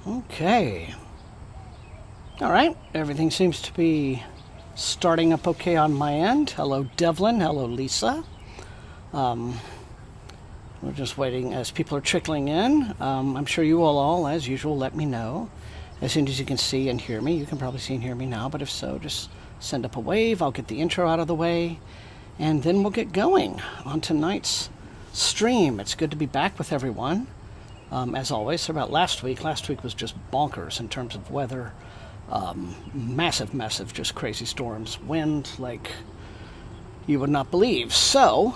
Okay. All right. Everything seems to be starting up okay on my end. Hello, Devlin. Hello, Lisa. We're just waiting as people are trickling in. I'm sure you all, as usual, let me know as soon as you can see and hear me. You can probably see and hear me now, but if so, just send up a wave. I'll get the intro out of the way, and then we'll get going on tonight's stream. It's good to be back with everyone. As always, so about last week was just bonkers in terms of weather. Massive, just crazy storms. Wind like you would not believe. So,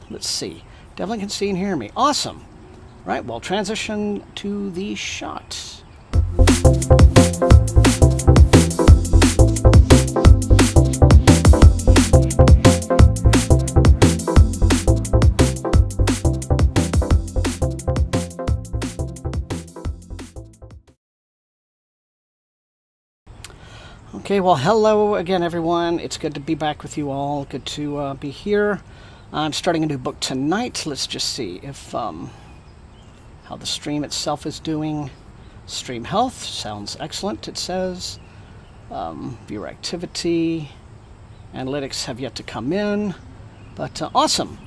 let's see. Devlin can see and hear me. Awesome. Right, well, transition to the shot. Okay, well, hello again, everyone. It's good to be back with you all. Good to be here. I'm starting a new book tonight. Let's just see if how the stream itself is doing. Stream health sounds excellent, it says. Viewer activity. Analytics have yet to come in. But awesome.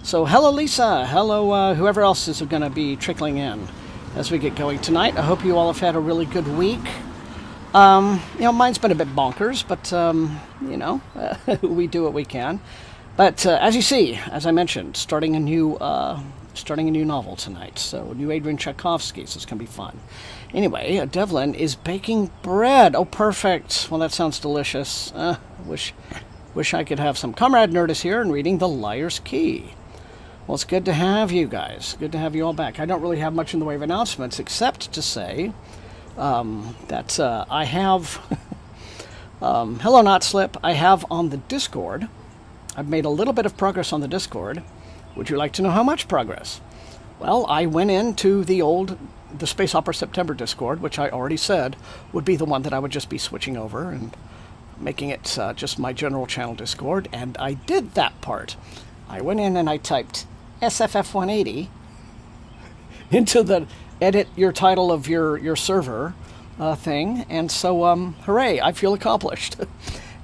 So hello, Lisa. Hello, whoever else is going to be trickling in as we get going tonight. I hope you all have had a really good week. Mine's been a bit bonkers, but, we do what we can. But as you see, as I mentioned, starting a new novel tonight. So new Adrian Tchaikovsky, so it's going to be fun. Anyway, Devlin is baking bread. Oh, perfect. Well, that sounds delicious. Wish I could have some. Comrade Nerd is here and reading The Liar's Key. Well, it's good to have you guys. Good to have you all back. I don't really have much in the way of announcements, except to say that I have... hello, Not Slip. I have on the Discord... I've made a little bit of progress on the Discord. Would you like to know how much progress? Well, I went into the Space Opera September Discord, which I already said would be the one that I would just be switching over and making it just my general channel Discord, and I did that part. I went in and I typed SFF180 into the edit your title of your server thing, and so hooray, I feel accomplished.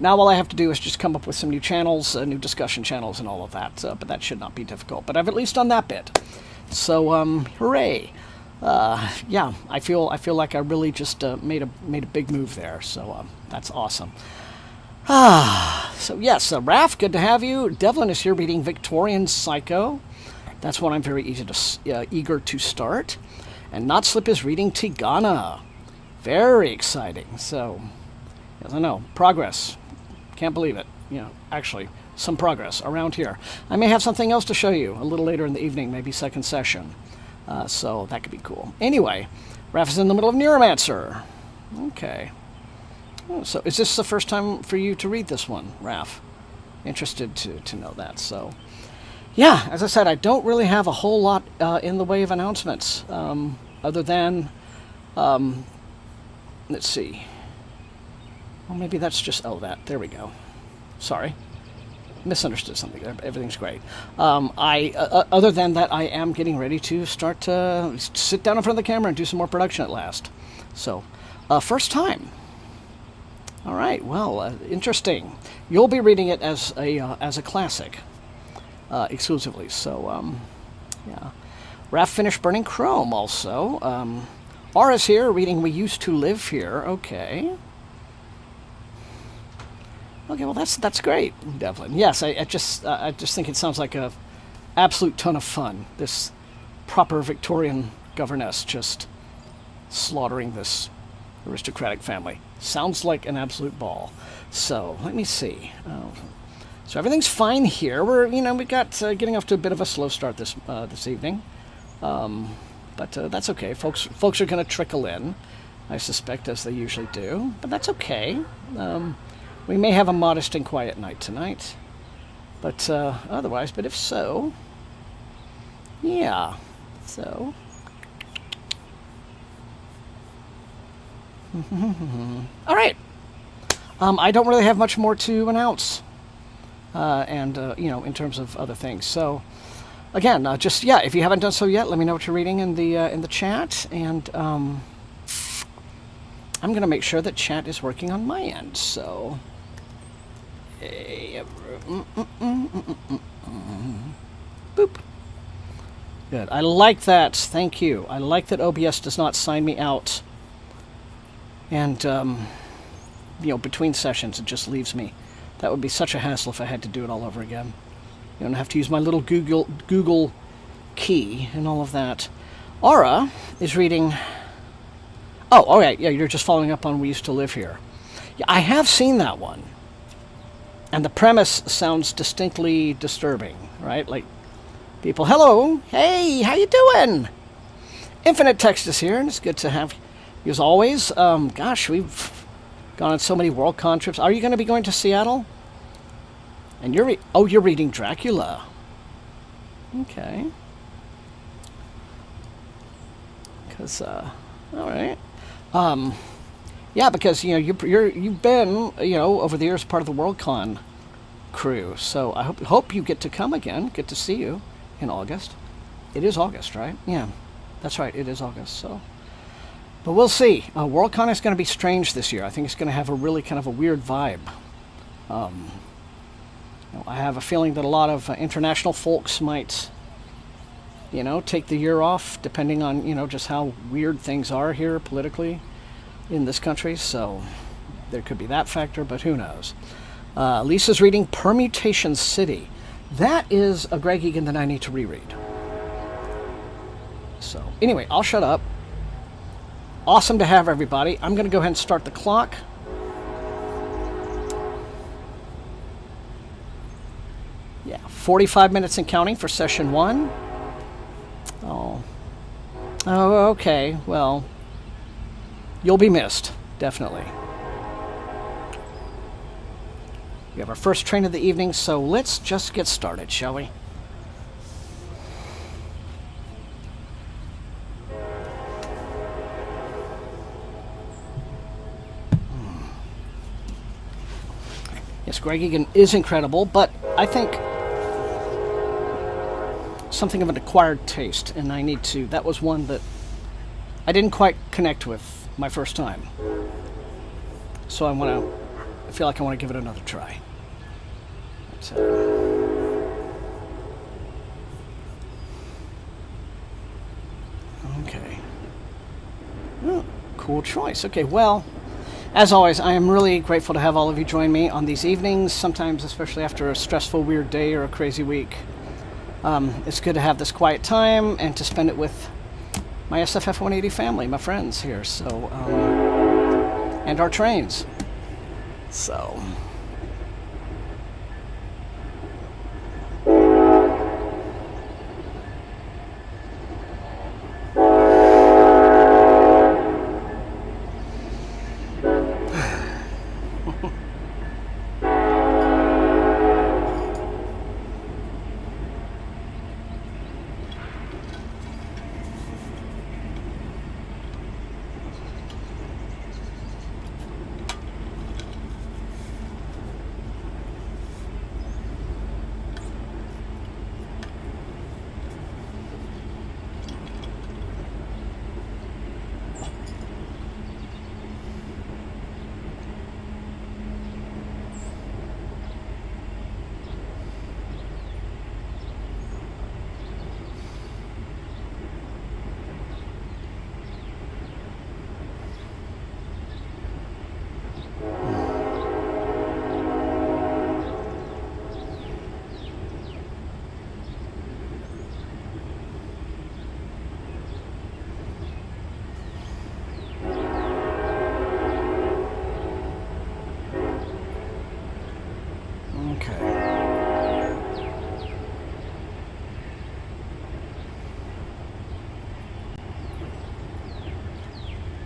Now all I have to do is just come up with some new channels, new discussion channels and all of that, but that should not be difficult. But I've at least done that bit. So, hooray. Yeah, I feel like I really just made a big move there, so that's awesome. So yes, Raph, good to have you. Devlin is here reading Victorian Psycho. That's one I'm very eager to start. And Not Slip is reading Tigana. Very exciting. So, yes, I know, progress. Can't believe it. Actually, some progress around here. I may have something else to show you a little later in the evening, maybe second session. So that could be cool. Anyway, Raph is in the middle of Neuromancer. Okay. Oh, so is this the first time for you to read this one, Raph? Interested to know that. So, yeah, as I said, I don't really have a whole lot in the way of announcements, other than, let's see. Well, maybe that's just, there we go. Sorry. Misunderstood something there, but everything's great. Other than that, I am getting ready to start to sit down in front of the camera and do some more production at last. So, first time. All right, well, interesting. You'll be reading it as a classic, exclusively, so, yeah. Raph finished Burning Chrome, also. Aura's here, reading We Used to Live Here, okay. Okay, well that's great, Devlin. Yes, I just think it sounds like a absolute ton of fun. This proper Victorian governess just slaughtering this aristocratic family. Sounds like an absolute ball. So let me see. So everything's fine here. We got getting off to a bit of a slow start this evening, but that's okay. Folks are going to trickle in, I suspect, as they usually do. But that's okay. We may have a modest and quiet night tonight, but otherwise, but if so, yeah, so. All right. I don't really have much more to announce, in terms of other things. So, again, if you haven't done so yet, let me know what you're reading in the chat, and I'm going to make sure that chat is working on my end. So, boop. Good. I like that. Thank you. I like that OBS does not sign me out. And, between sessions, it just leaves me. That would be such a hassle if I had to do it all over again. You don't have to use my little Google key and all of that. Aura is reading... Oh, all right. Yeah, you're just following up on We Used to Live Here. Yeah, I have seen that one. And the premise sounds distinctly disturbing, right? Like, people, hello, hey, how you doing? Infinite Text is here, and it's good to have you as always. Gosh, we've gone on so many Worldcon trips. Are you going to be going to Seattle? And you're reading Dracula. Okay. Because, all right. Yeah, because you've been over the years part of the Worldcon crew, so I hope you get to come again. Get to see you in August. It is August, right? Yeah, that's right. It is August. So, but we'll see. Worldcon is going to be strange this year. I think it's going to have a really kind of a weird vibe. I have a feeling that a lot of international folks might, take the year off, depending on just how weird things are here politically in this country. So there could be that factor, but who knows? Lisa's reading Permutation City. That is a Greg Egan that I need to reread. So anyway, I'll shut up. Awesome to have everybody. I'm going to go ahead and start the clock. Yeah, 45 minutes and counting for session 1. Oh, okay. Well, you'll be missed, definitely. We have our first train of the evening, so let's just get started, shall we? Yes, Greg Egan is incredible, but I think something of an acquired taste, and that was one that I didn't quite connect with my first time. So I feel like I want to give it another try. Okay. Oh, cool choice. Okay, well, as always, I am really grateful to have all of you join me on these evenings, sometimes especially after a stressful, weird day or a crazy week. It's good to have this quiet time and to spend it with my SFF180 family, my friends here, and our trains. So...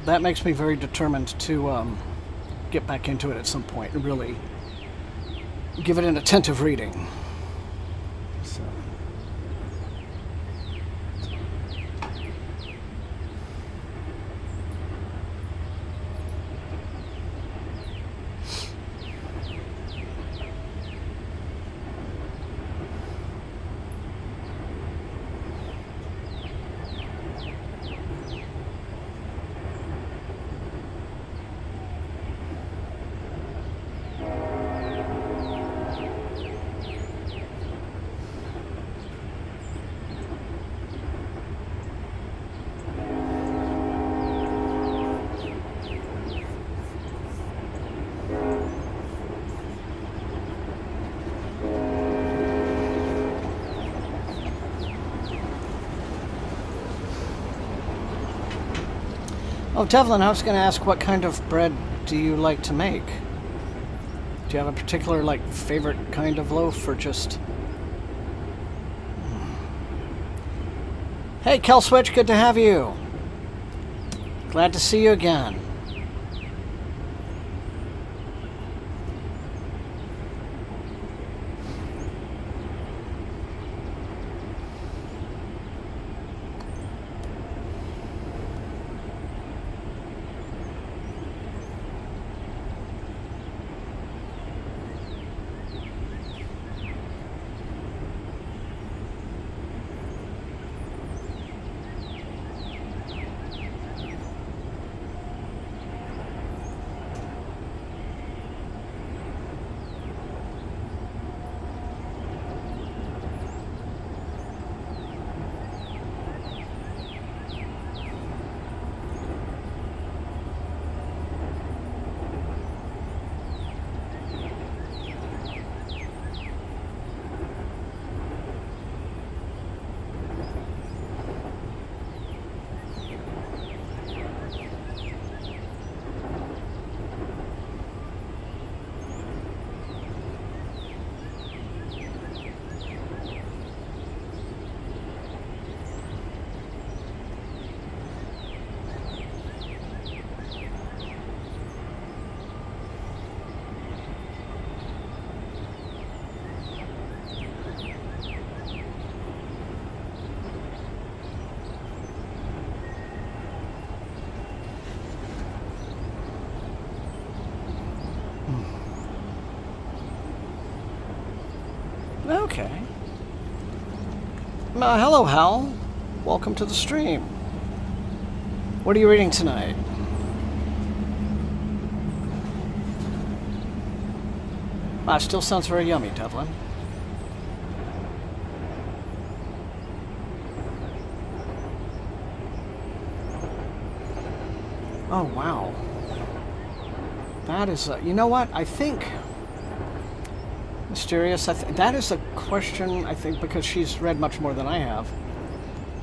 that makes me very determined to get back into it at some point and really give it an attentive reading. So. Oh, Devlin, I was going to ask, what kind of bread do you like to make? Do you have a particular, like, favorite kind of loaf, or just... Hey, Kel Switch, good to have you. Glad to see you again. Okay. Hello, Hal. Welcome to the stream. What are you reading tonight? Wow, still sounds very yummy, Devlin. Oh, wow. That is, you know what? I think... Mysterious. That is a question, I think, because she's read much more than I have.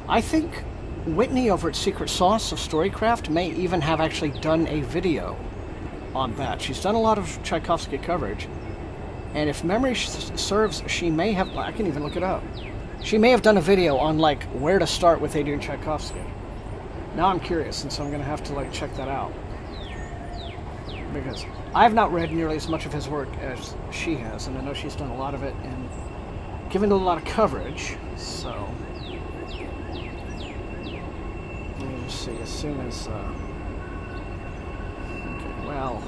I think Whitney over at Secret Sauce of Storycraft may even have actually done a video on that. She's done a lot of Tchaikovsky coverage. And if memory serves, she may have... I can even look it up. She may have done a video on, like, where to start with Adrian Tchaikovsky. Now I'm curious, and so I'm going to have to, like, check that out. Because I have not read nearly as much of his work as she has, and I know she's done a lot of it and given it a lot of coverage, so... Let me just see, as soon as... Okay, well...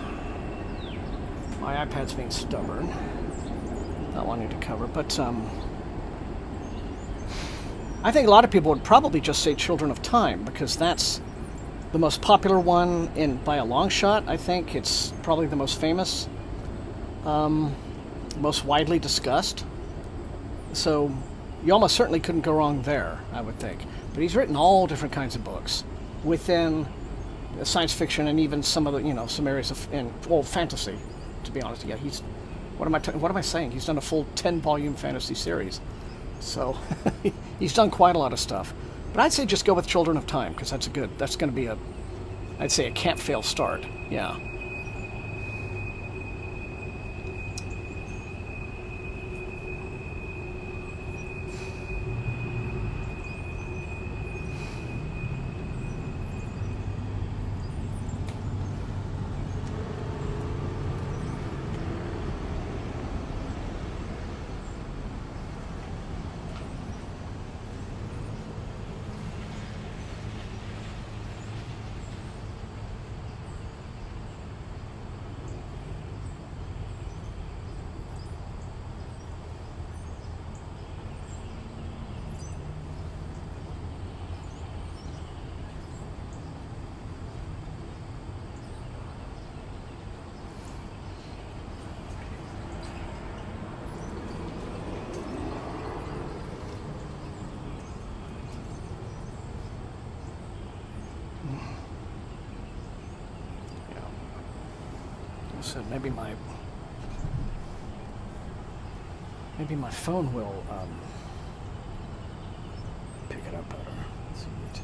My iPad's being stubborn. Not wanting to cover, but, I think a lot of people would probably just say Children of Time, because that's the most popular one by a long shot. I think it's probably the most famous, most widely discussed. So you almost certainly couldn't go wrong there, I would think. But he's written all different kinds of books within science fiction and even some of the, some areas of fantasy. To be honest, yeah, he's what am I saying? He's done a full 10-volume fantasy series, so he's done quite a lot of stuff. But I'd say just go with Children of Time, because that's going to be I'd say a can't-fail start, yeah. So maybe my phone will pick it up better. Let's see, YouTube.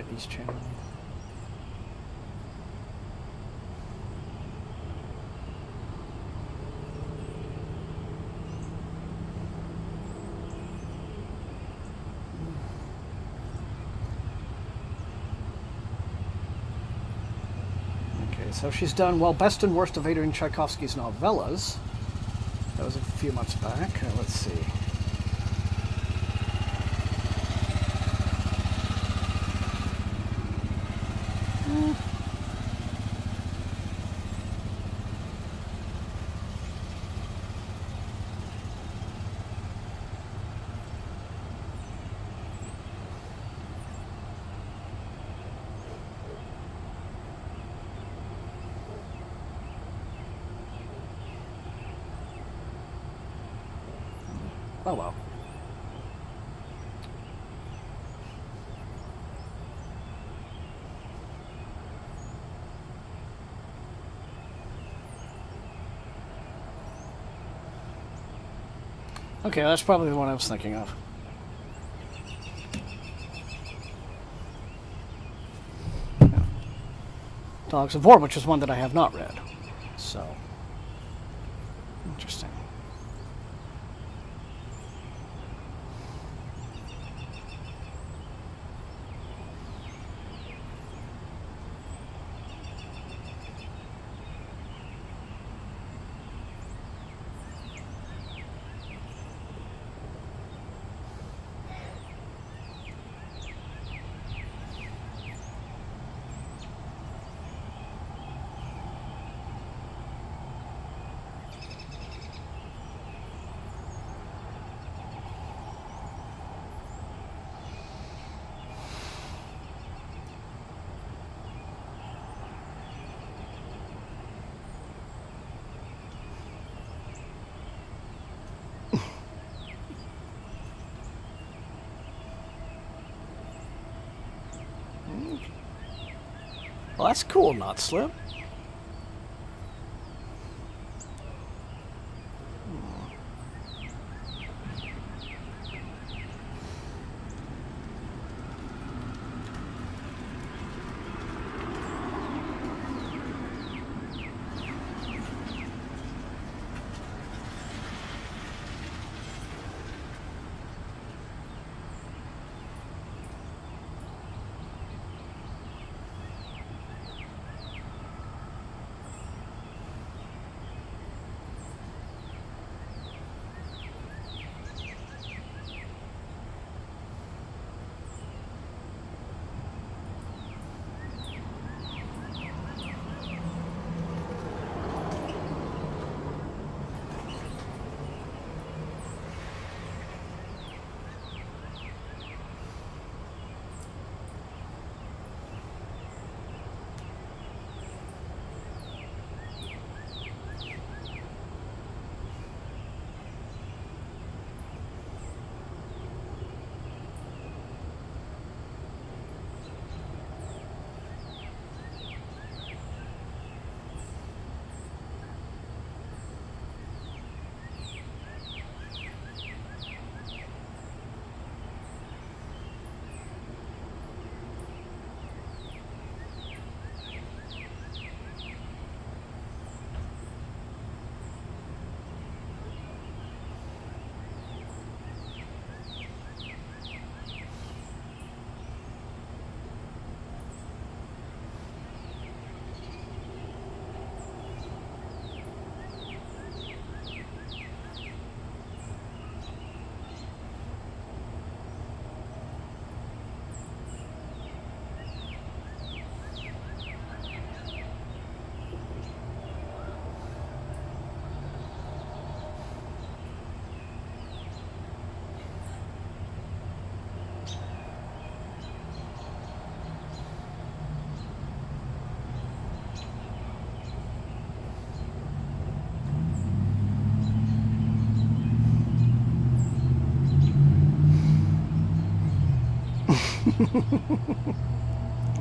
Whitney's channel. Okay, so she's done, well, best and worst of Aether and Tchaikovsky's novellas. That was a few months back. Let's see. Oh well. Okay, that's probably the one I was thinking of. Yeah. Dogs of War, which is one that I have not read. So, interesting. Well, that's cool, Not Slip.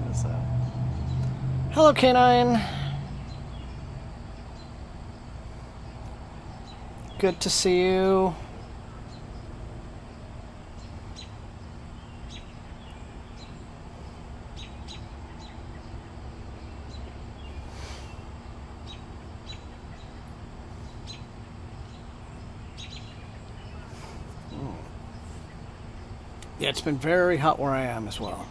What's that? Hello, Canine. Good to see you. Yeah, it's been very hot where I am as well.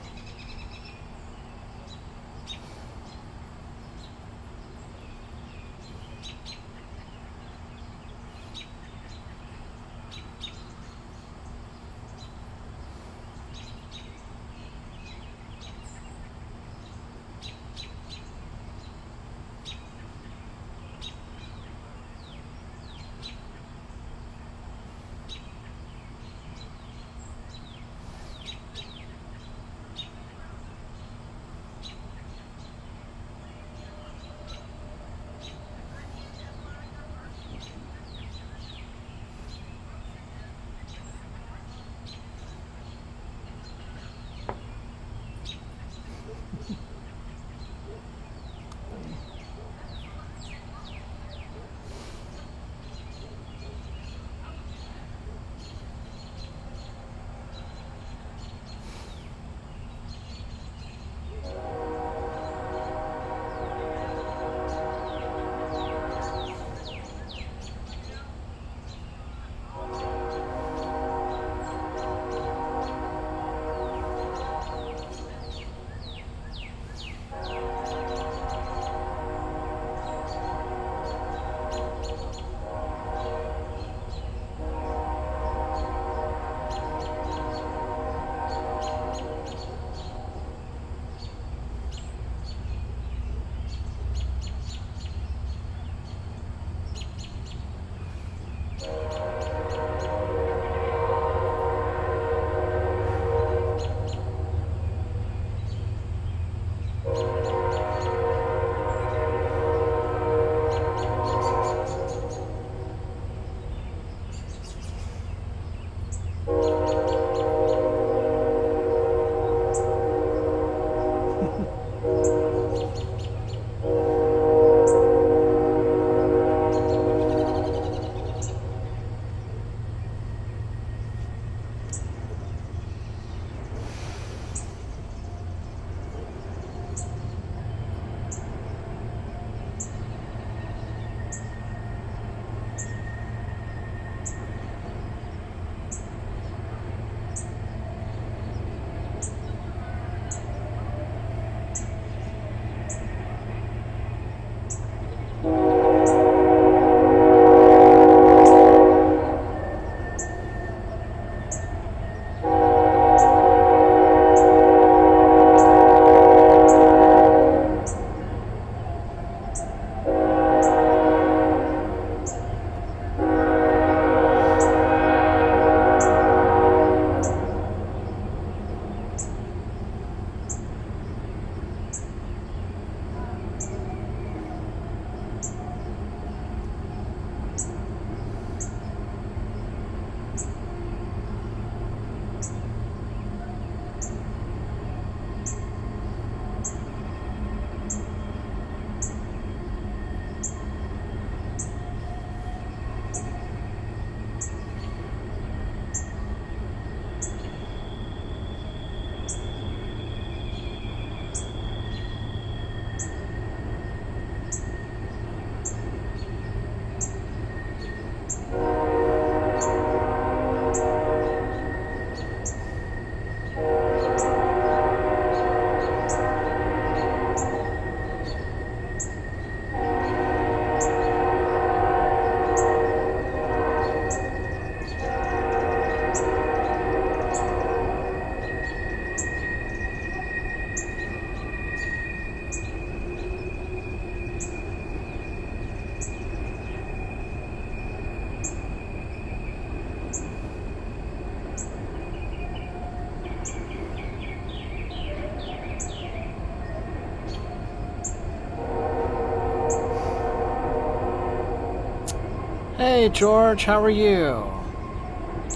Hey George, how are you?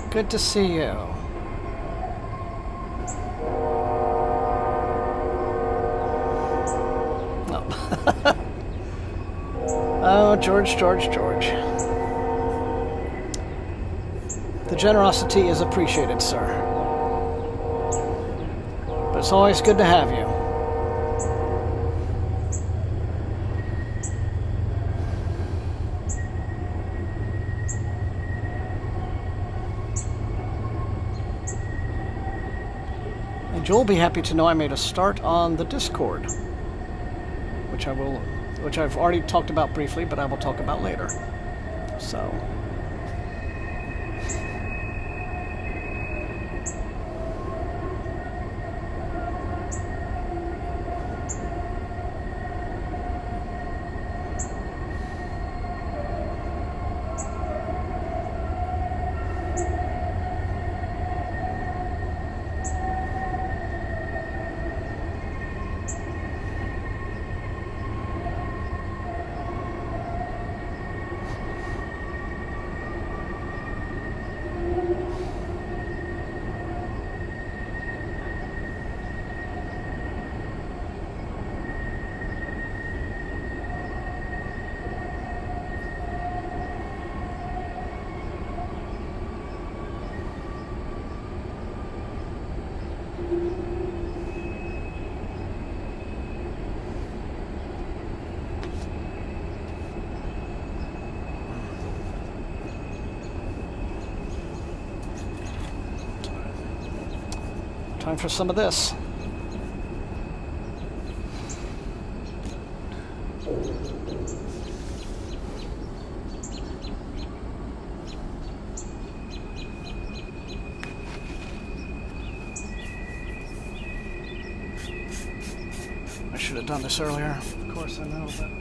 Good to see you. Oh, oh George. The generosity is appreciated, sir. But it's always good to have you. And you'll be happy to know I made a start on the Discord, which I've already talked about briefly, but I will talk about later. So. Time for some of this. I should have done this earlier. Of course I know, but...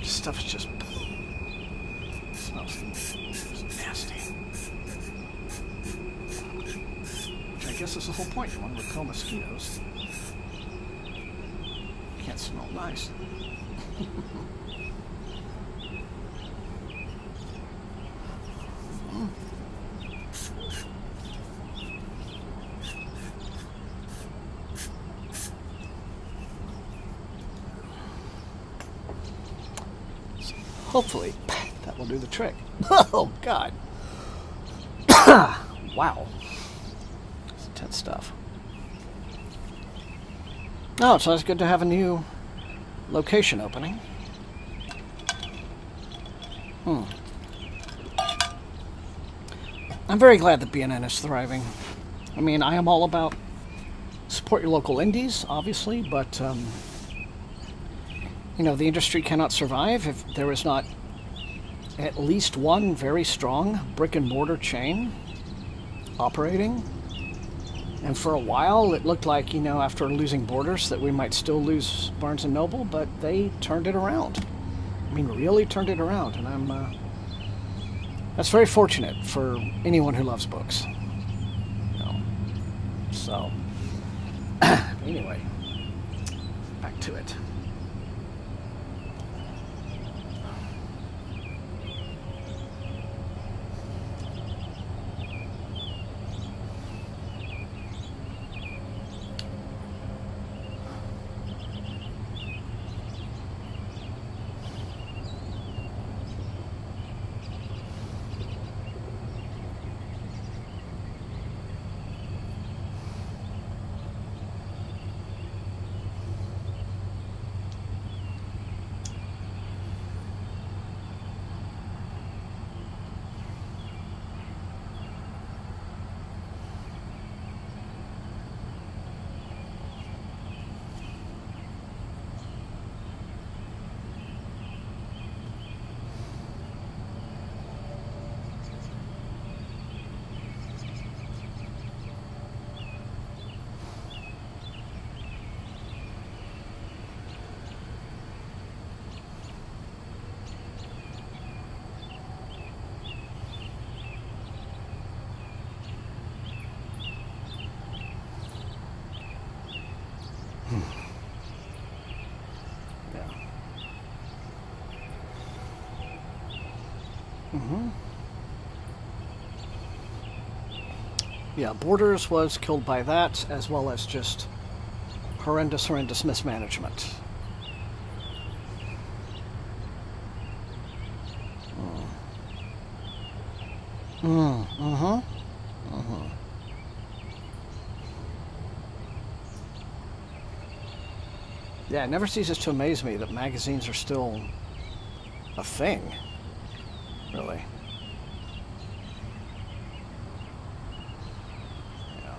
stuff is just smells nasty. Which I guess is the whole point. You want to repel mosquitoes. Can't smell nice. Hopefully, that will do the trick. Oh, God. Wow. It's intense stuff. Oh, so it's good to have a new location opening. I'm very glad that BNN is thriving. I mean, I am all about support your local indies, obviously, but... you know, the industry cannot survive if there is not at least one very strong brick-and-mortar chain operating. And for a while, it looked like, you know, after losing Borders, that we might still lose Barnes & Noble, but they turned it around. I mean, really turned it around, and that's very fortunate for anyone who loves books. You know, so, anyway, back to it. Yeah, Borders was killed by that, as well as just horrendous mismanagement. Yeah, it never ceases to amaze me that magazines are still a thing. Really. Yeah.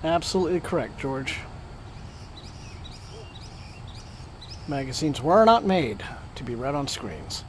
Absolutely correct, George. Magazines were not made to be read on screens.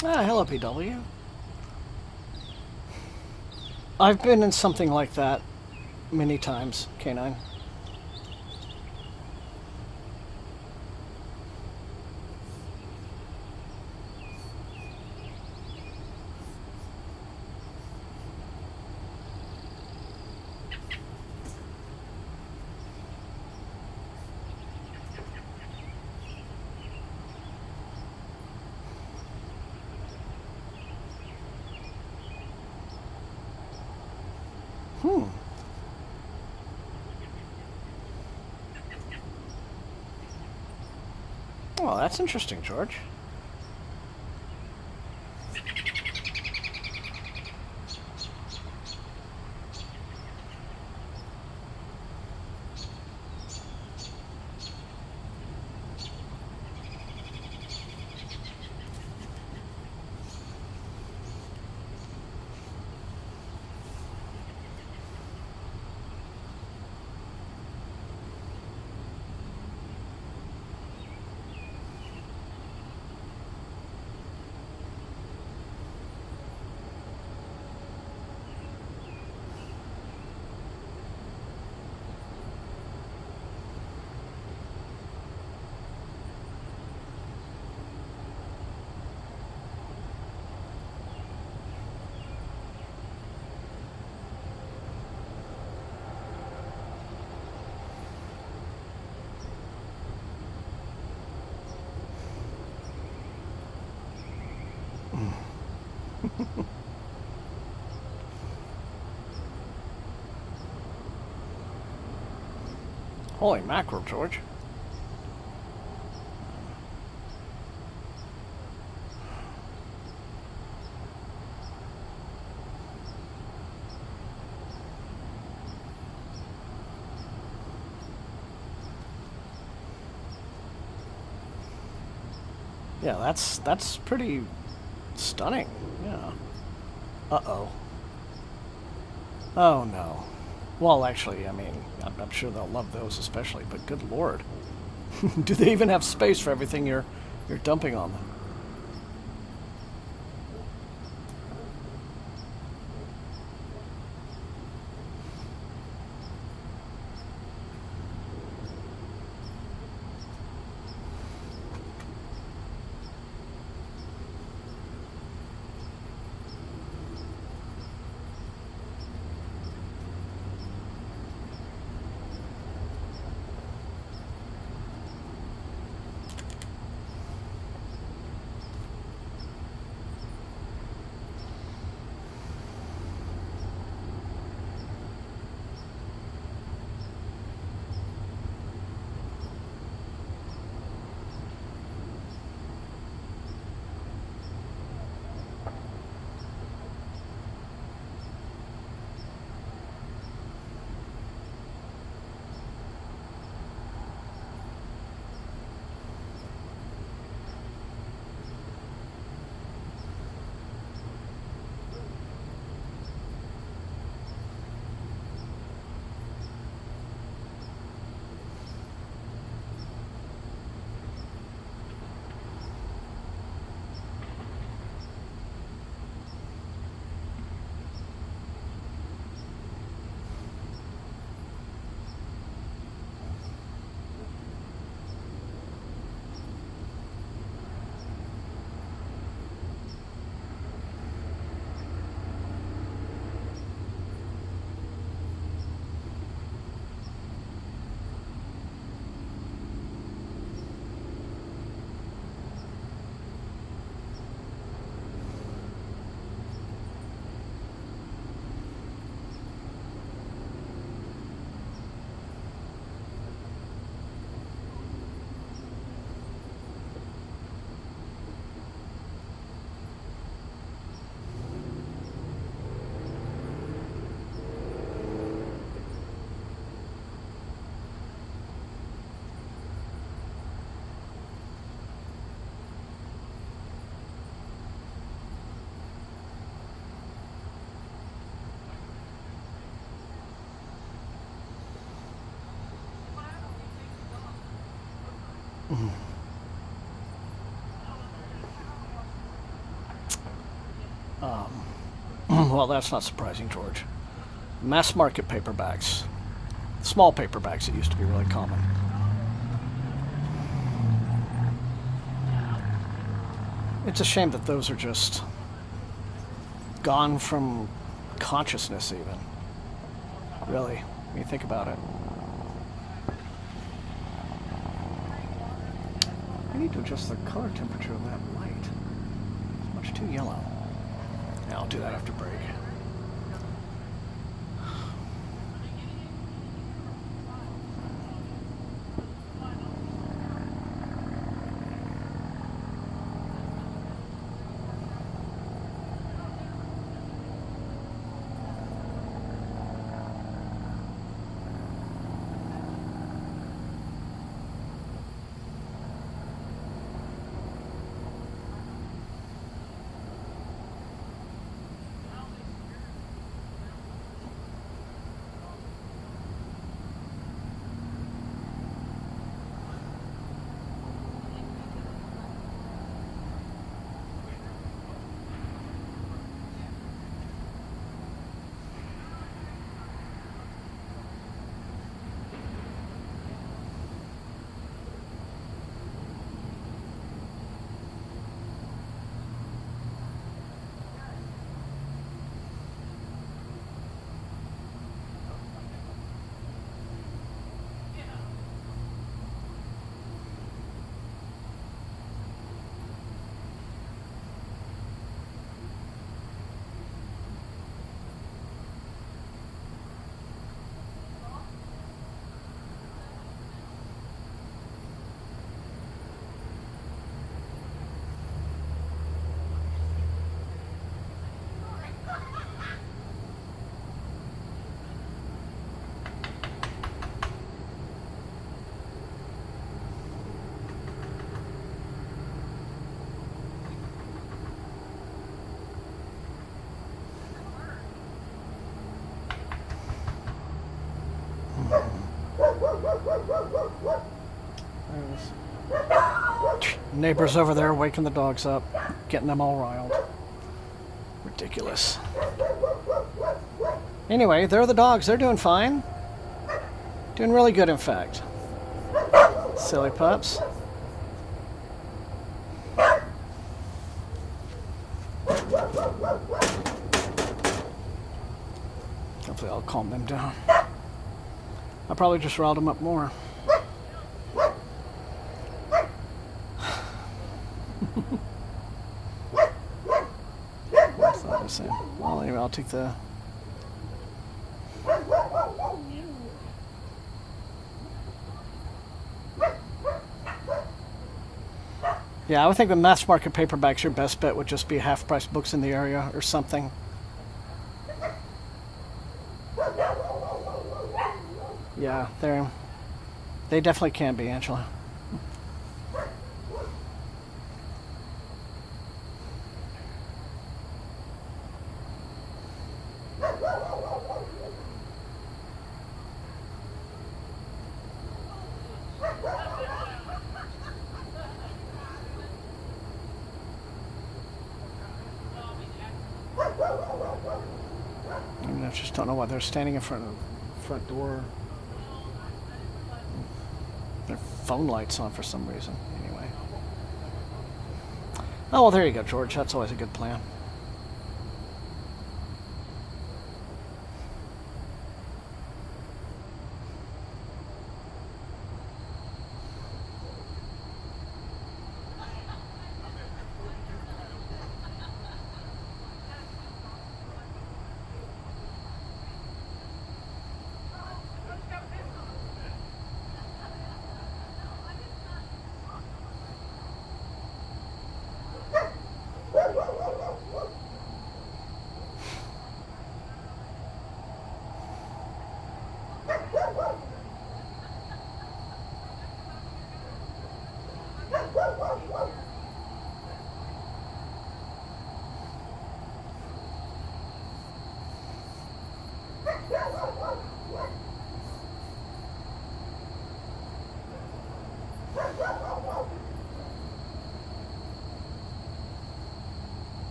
Hello, PW. I've been in something like that many times, K9. Oh, that's interesting, George. Holy mackerel, George. Yeah, that's pretty stunning. Yeah. Uh-oh. Oh, no. Well, actually, I mean, I'm sure they'll love those especially, but good lord. Do they even have space for everything you're dumping on them? Well, that's not surprising, George. Mass market paperbacks. Small paperbacks that used to be really common. It's a shame that those are just gone from consciousness, even. Really, when you think about it. I need to adjust the color temperature of that light. It's much too yellow. Yeah, I'll do that after break. Neighbors over there waking the dogs up, getting them all riled. Ridiculous. Anyway, there are the dogs. They're doing fine. Doing really good, in fact. Silly pups. Hopefully I'll calm them down. I probably just riled them up more. What's that saying? Well, anyway, I'll take the... Yeah, I would think the mass market paperbacks, your best bet would just be half-price books in the area or something. Yeah, they definitely can be, Angela. I just don't know why they're standing in front of the front door. Their phone light's on for some reason. Anyway. Oh, well, there you go, George. That's always a good plan.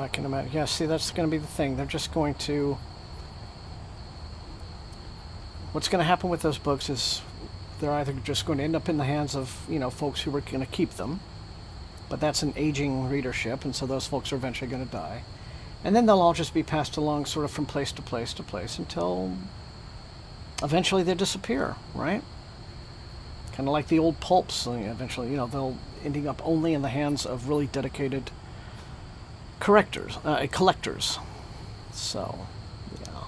I can imagine. Yeah, see, that's going to be the thing. They're just going to... What's going to happen with those books is they're either just going to end up in the hands of, you know, folks who are going to keep them, but that's an aging readership, and so those folks are eventually going to die. And then they'll all just be passed along sort of from place to place to place until eventually they disappear, right? Kind of like the old pulps. Eventually, you know, they'll ending up only in the hands of really dedicated collectors. So, yeah.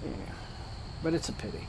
Yeah. But it's a pity.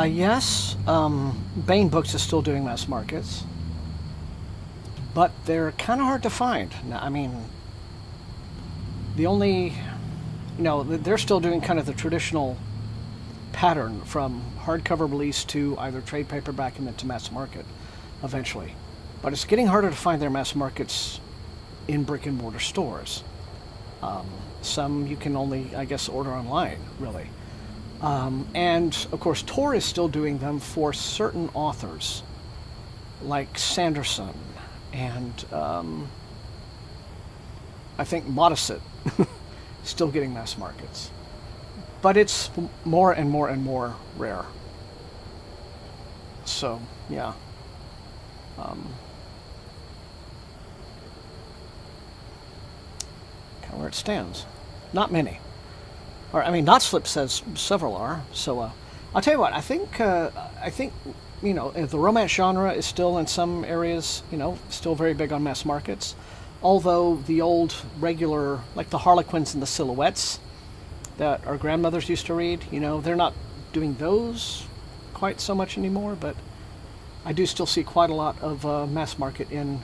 Yes, Bain Books is still doing mass markets, but they're kind of hard to find. Now, I mean, the only, you know, they're still doing kind of the traditional pattern from hardcover release to either trade paperback and then to mass market eventually. But it's getting harder to find their mass markets in brick and mortar stores. Some you can only, I guess, order online, really. And, of course, Tor is still doing them for certain authors, like Sanderson and I think Modesett still getting mass markets. But it's more and more and more rare. So, yeah. Kind of where it stands. Not many. Or, I mean, NotSlip says several are. So, I'll tell you what. I think you know, the romance genre is still in some areas, you know, still very big on mass markets. Although the old regular, like the Harlequins and the Silhouettes that our grandmothers used to read, you know, they're not doing those quite so much anymore. But I do still see quite a lot of mass market in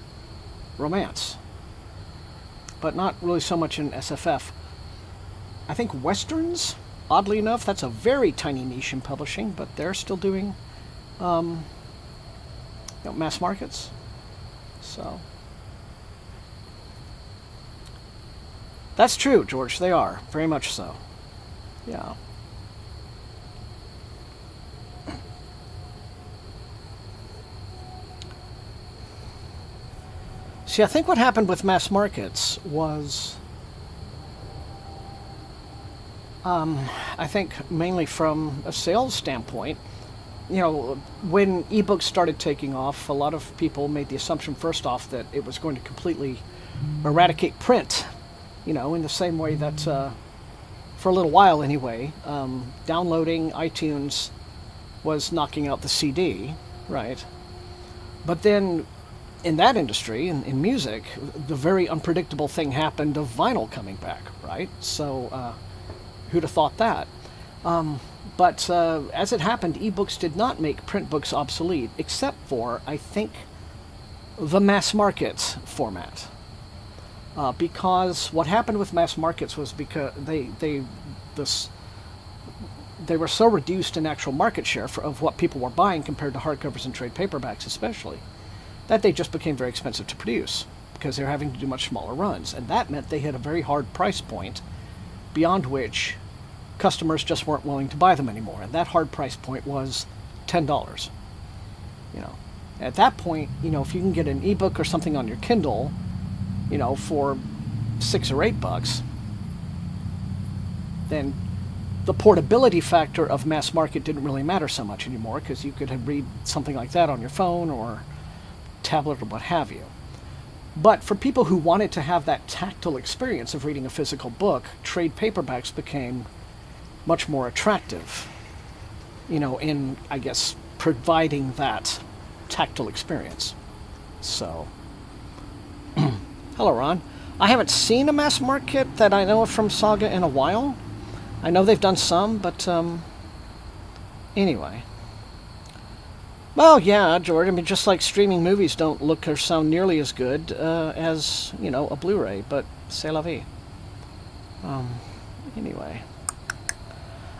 romance, but not really so much in SFF. I think Westerns, oddly enough, that's a very tiny niche in publishing, but they're still doing you know, mass markets. So that's true, George. They are very much so. Yeah. See, I think what happened with mass markets was, I think mainly from a sales standpoint, you know, when ebooks started taking off, a lot of people made the assumption first off that it was going to completely eradicate print, you know, in the same way that, for a little while anyway, downloading iTunes was knocking out the CD, right? But then in that industry, in music, the very unpredictable thing happened of vinyl coming back, right? So, who'd have thought that? But as it happened, ebooks did not make print books obsolete, except for, I think, the mass market format. Because what happened with mass markets was because they were so reduced in actual market share of what people were buying compared to hardcovers and trade paperbacks especially, that they just became very expensive to produce because they were having to do much smaller runs. And that meant they hit a very hard price point beyond which customers just weren't willing to buy them anymore. And that hard price point was $10. You know, at that point, you know, if you can get an ebook or something on your Kindle you know, for $6 or $8, then the portability factor of mass market didn't really matter so much anymore, because you could read something like that on your phone or tablet or what have you. But for people who wanted to have that tactile experience of reading a physical book, trade paperbacks became much more attractive, you know, in, I guess, providing that tactile experience. So, hello, Ron. I haven't seen a mass market that I know of from Saga in a while. I know they've done some, but anyway. Well, yeah, George, I mean, just like streaming movies don't look or sound nearly as good as, you know, a Blu-ray, but c'est la vie. Anyway.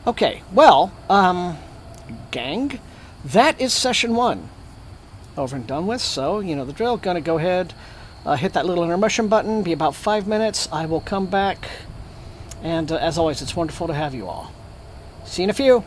Okay, well, gang, that is session 1 over and done with, so, you know the drill. Gonna go ahead, hit that little intermission button, be about 5 minutes. I will come back, and as always, it's wonderful to have you all. See you in a few.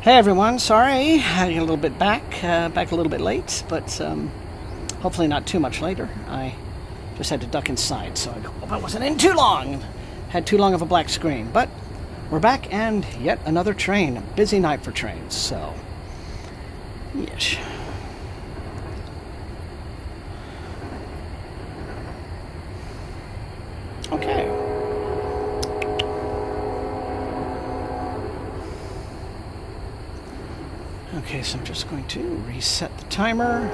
Hey everyone, sorry, I got a little bit back a little bit late, but hopefully not too much later. I just had to duck inside, so I hope I wasn't in too long. Had too long of a black screen, but we're back and yet another train. A busy night for trains, so yes. Okay. Okay, so I'm just going to reset the timer.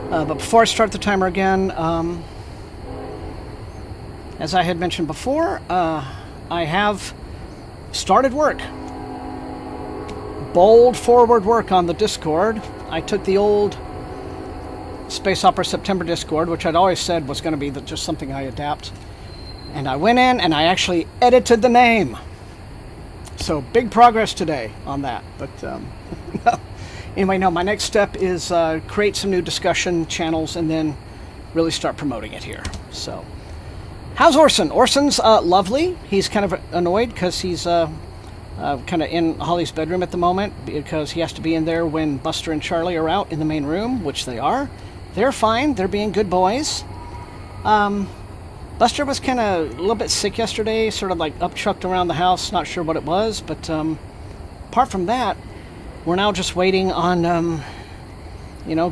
But before I start the timer again, as I had mentioned before, I have started work. Bold forward work on the Discord. I took the old Space Opera September Discord, which I'd always said was going to be just something I adapt. And I went in and I actually edited the name. So big progress today on that. But anyway, no, my next step is create some new discussion channels and then really start promoting it here. So how's Orson? Orson's lovely. He's kind of annoyed because he's kind of in Holly's bedroom at the moment because he has to be in there when Buster and Charlie are out in the main room, which they are. They're fine. They're being good boys. Buster was kind of a little bit sick yesterday, sort of like upchucked around the house, not sure what it was, but apart from that, we're now just waiting on,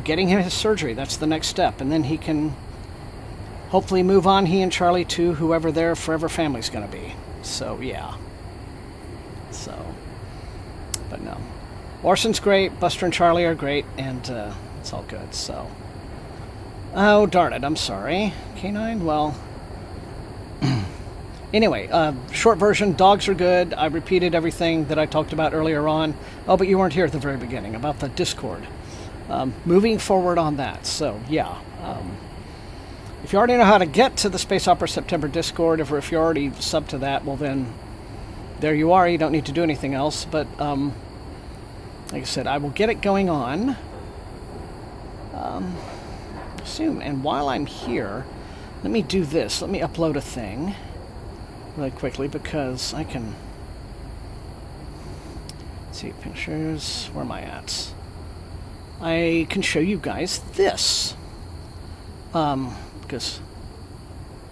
getting him his surgery. That's the next step, and then he can hopefully move on, he and Charlie, to whoever their forever family's going to be. So, yeah. So, but no. Orson's great, Buster and Charlie are great, and it's all good, so. Oh, darn it, I'm sorry. Canine, well. Anyway, short version, dogs are good. I repeated everything that I talked about earlier on. Oh, but you weren't here at the very beginning, about the Discord. Moving forward on that, so yeah. If you already know how to get to the Space Opera September Discord, or if you're already subbed to that, well then, there you are. You don't need to do anything else, but like I said, I will get it going on soon. And while I'm here, let me do this. Let me upload a thing really quickly because I can see pictures. Where am I at? I can show you guys this because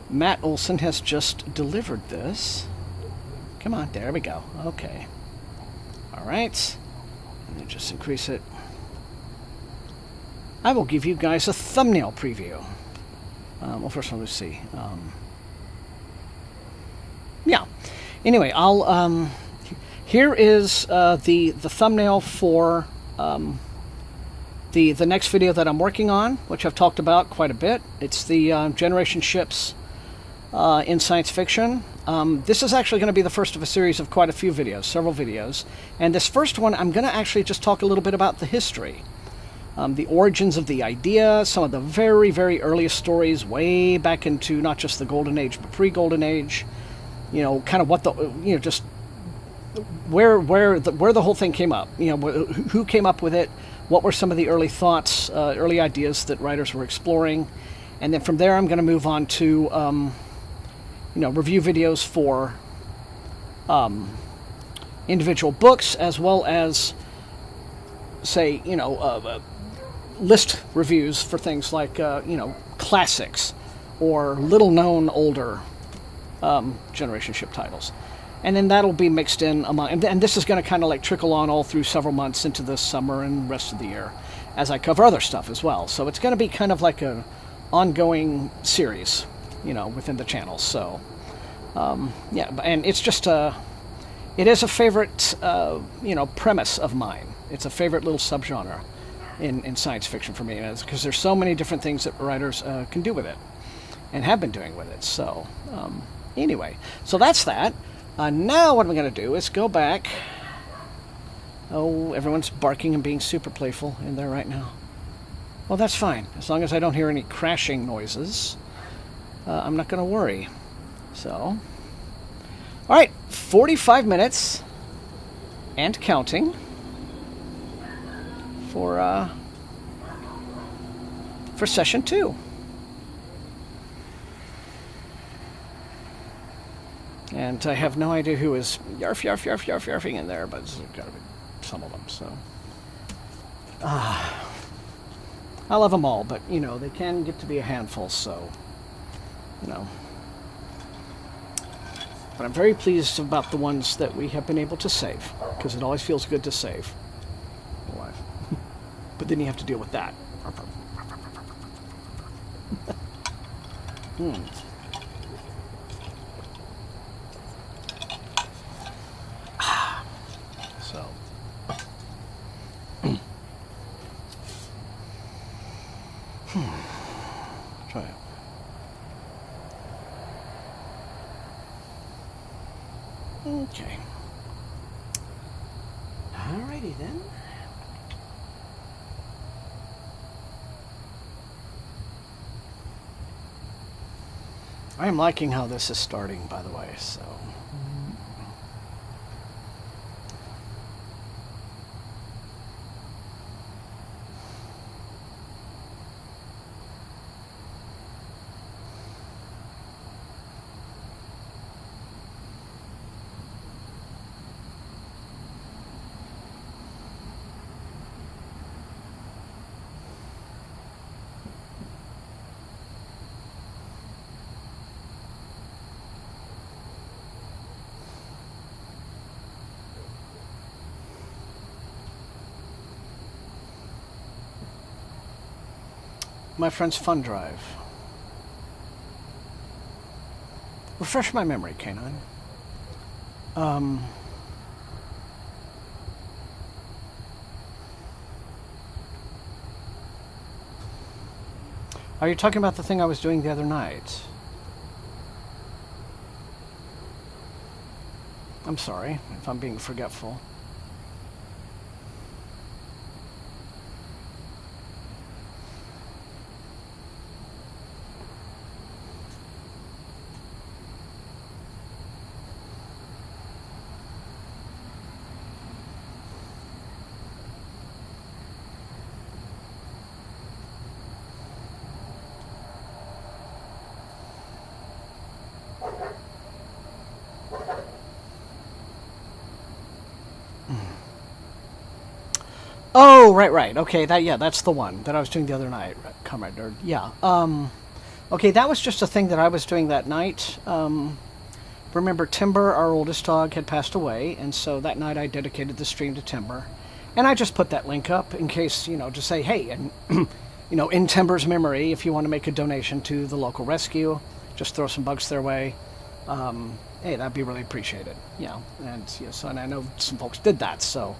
Matt Olson has just delivered this. Come on, there we go. Okay. All right. Let me just increase it. I will give you guys a thumbnail preview. Well, first of all, let's see. Yeah. Anyway, I'll. Here is the thumbnail for the next video that I'm working on, which I've talked about quite a bit. It's the generation ships in science fiction. This is actually going to be the first of a series of quite a few videos, several videos. And this first one, I'm going to actually just talk a little bit about the history. The origins of the idea, some of the very, very earliest stories way back into not just the Golden Age, but pre-Golden Age. Kind of what the, just where the whole thing came up. Who came up with it, what were some of the early thoughts, early ideas that writers were exploring. And then from there I'm going to move on to, review videos for individual books, as well as, say, list reviews for things like, classics or little-known older generation ship titles. And then that'll be mixed in among, and this is going to kind of like trickle on all through several months into the summer and rest of the year as I cover other stuff as well. So it's going to be kind of like a ongoing series, within the channel. So, yeah, and it's just it is a favorite, premise of mine. It's a favorite little subgenre in science fiction for me, because there's so many different things that writers can do with it and have been doing with it. So, anyway, so that's that. Now what I'm going to do is go back. Oh, everyone's barking and being super playful in there right now. Well, that's fine. As long as I don't hear any crashing noises, I'm not going to worry. So, all right, 45 minutes and counting for session 2. And I have no idea who is yarf, yarf, yarf, yarf, yarfing in there, but there's got to be some of them, so. I love them all, but, you know, they can get to be a handful, so, you know. But I'm very pleased about the ones that we have been able to save, because it always feels good to save alive. But then you have to deal with that. So. Try it. Okay. Alrighty then. I am liking how this is starting, by the way, so. My friend's fun drive. Refresh my memory, Canine. Are you talking about the thing I was doing the other night? I'm sorry if I'm being forgetful. Oh, right. Okay, that's the one that I was doing the other night, Comrade Nerd. Yeah. Okay, that was just a thing that I was doing that night. Remember, Timber, our oldest dog, had passed away, and so that night I dedicated the stream to Timber. And I just put that link up in case, you know, to say, hey, and, you know, in Timber's memory, if you want to make a donation to the local rescue, just throw some bucks their way. Hey, that'd be really appreciated. Yeah, and yes, and I know some folks did that, so...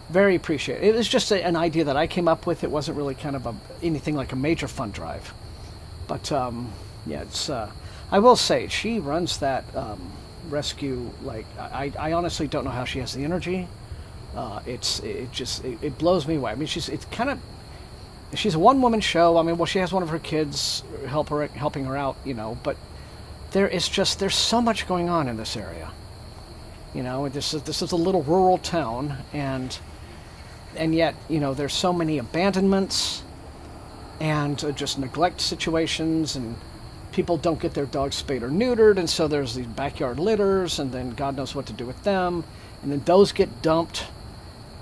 Very appreciated. It was just an idea that I came up with. It wasn't really kind of anything like a major fund drive. But, yeah, it's... I will say, she runs that rescue, like... I honestly don't know how she has the energy. It blows me away. I mean, she's a one-woman show. I mean, well, she has one of her kids helping her out, you know, but there's so much going on in this area. You know, this is a little rural town, and yet, you know, there's so many abandonments and just neglect situations, and people don't get their dogs spayed or neutered, and so there's these backyard litters, and then God knows what to do with them, and then those get dumped,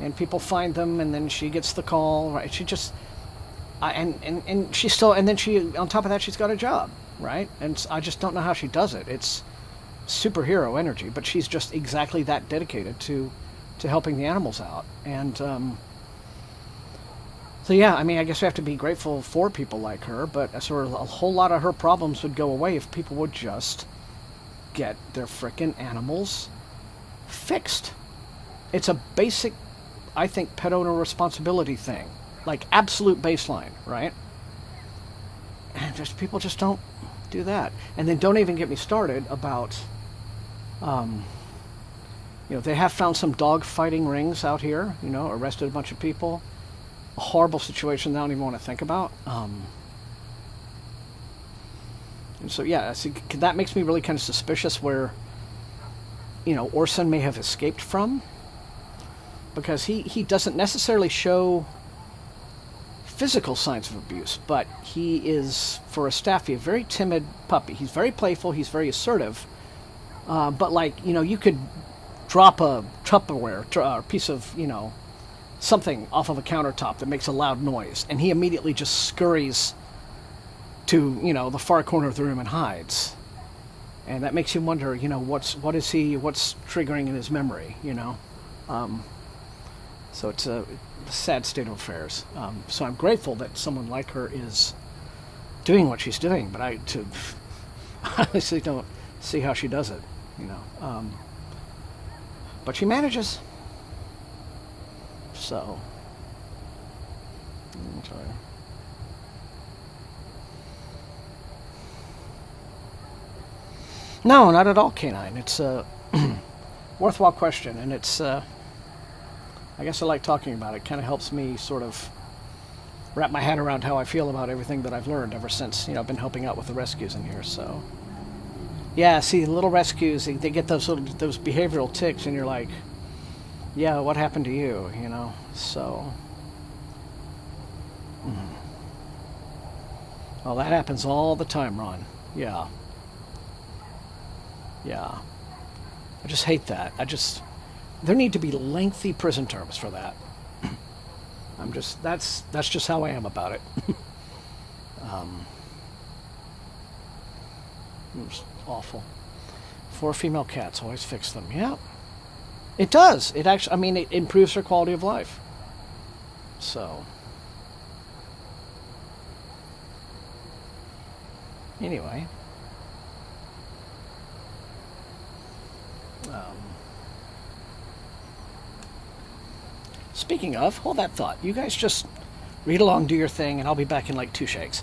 and people find them, and then she gets the call, right? She just, and she still, and then she, on top of that, she's got a job, right? And I just don't know how she does it. It's superhero energy, but she's just exactly that dedicated to helping the animals out. And so yeah, I mean, I guess we have to be grateful for people like her, but sort of a whole lot of her problems would go away if people would just get their frickin' animals fixed. It's a basic, I think, pet owner responsibility thing, like absolute baseline, right? And just people just don't do that. And then don't even get me started about you know, they have found some dog fighting rings out here, you know, arrested a bunch of people. A horrible situation that I don't even want to think about. And so, yeah, see, that makes me really kind of suspicious where, you know, Orson may have escaped from. Because he doesn't necessarily show physical signs of abuse, but he is, for a Staffy, a very timid puppy. He's very playful, he's very assertive, But like, you could drop a Tupperware, a piece of, something off of a countertop that makes a loud noise, and he immediately just scurries to, the far corner of the room and hides. And that makes you wonder, what's triggering in his memory, So it's a sad state of affairs. So I'm grateful that someone like her is doing what she's doing, but I honestly don't see how she does it, but she manages. So, sorry. No, not at all, Canine. It's a worthwhile question, and it's, I guess I like talking about it. It kind of helps me sort of wrap my head around how I feel about everything that I've learned ever since, I've been helping out with the rescues in here, so. Yeah, see, the little rescues, they get those behavioral tics, and you're like, yeah, what happened to you, so. Well, that happens all the time, Ron. Yeah. Yeah. I just hate that. There need to be lengthy prison terms for that. That's just how I am about it. It's awful. 4 female cats, always fix them. Yeah. It does. It actually, it improves her quality of life. So. Anyway. Speaking of, hold that thought. You guys just read along, do your thing, and I'll be back in like 2 shakes.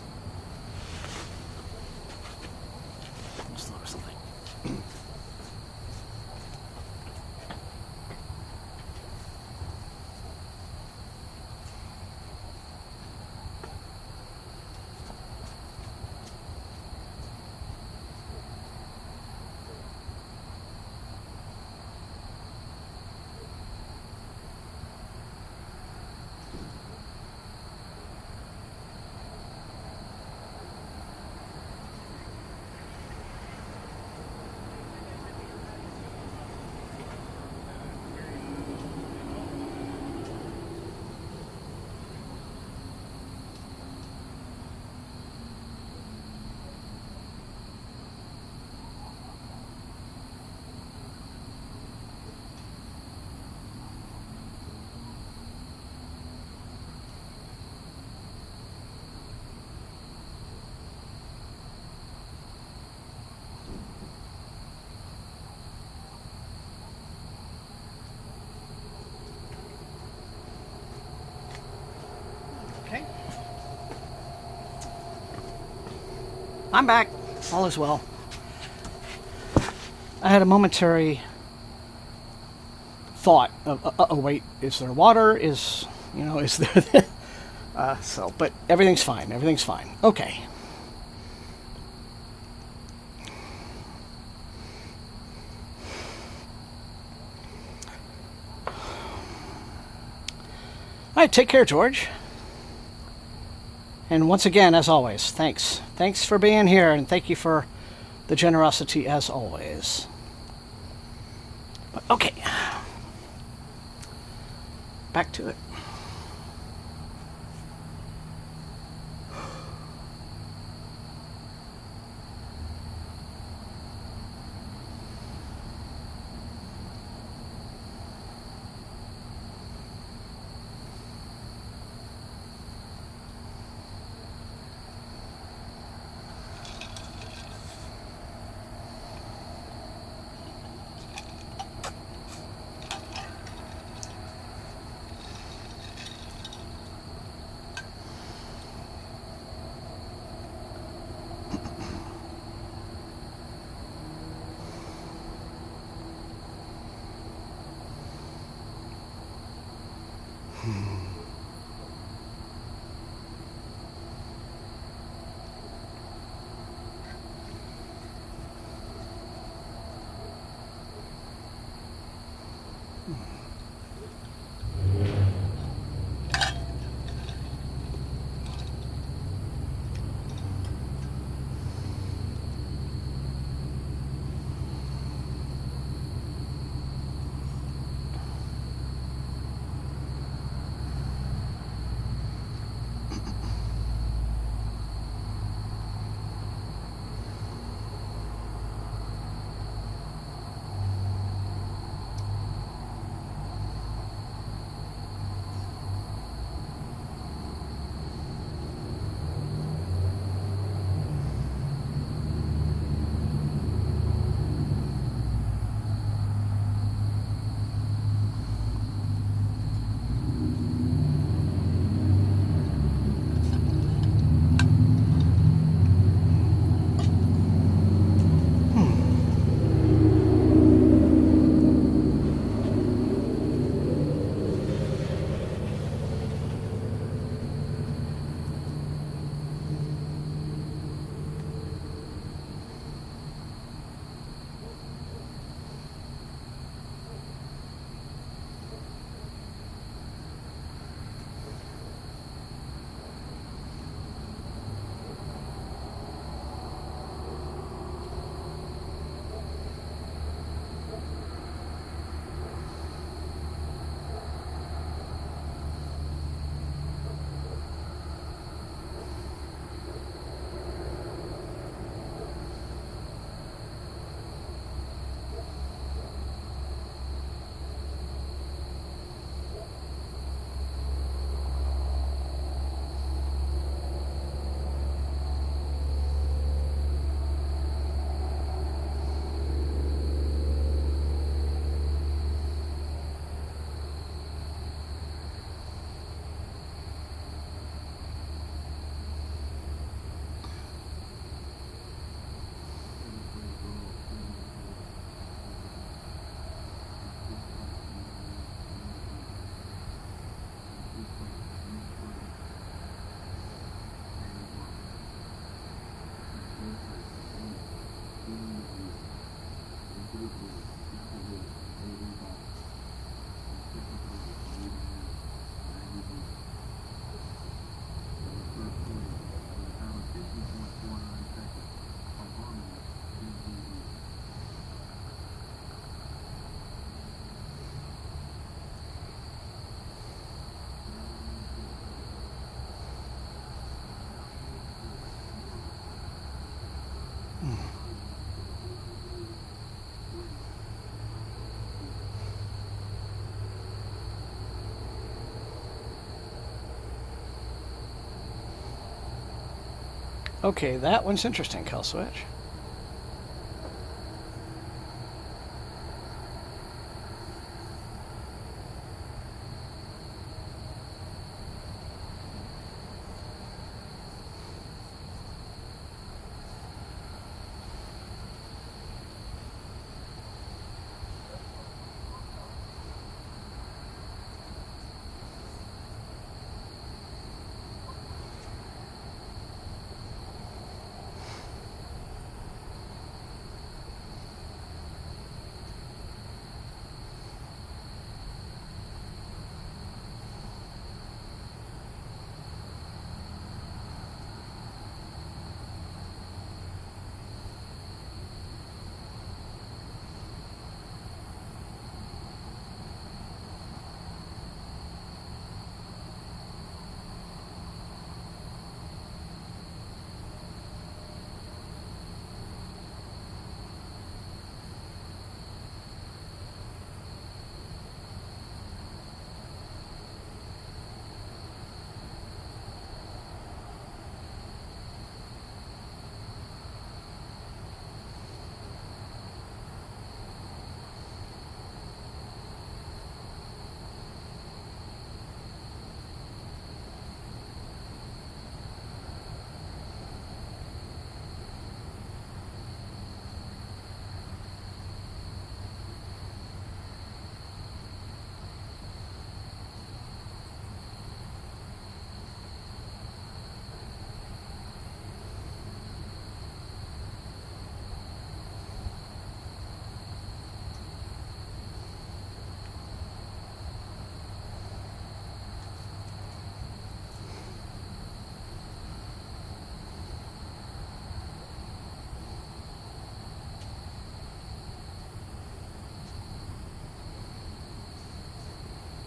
Okay. I'm back. All is well. I had a momentary thought of, oh wait, is there water? Is there... but everything's fine. Everything's fine. Okay. All right, take care, George. And once again, as always, thanks. Thanks for being here, and thank you for the generosity as always. But, okay. Back to it. Okay, that one's interesting, Kill Switch.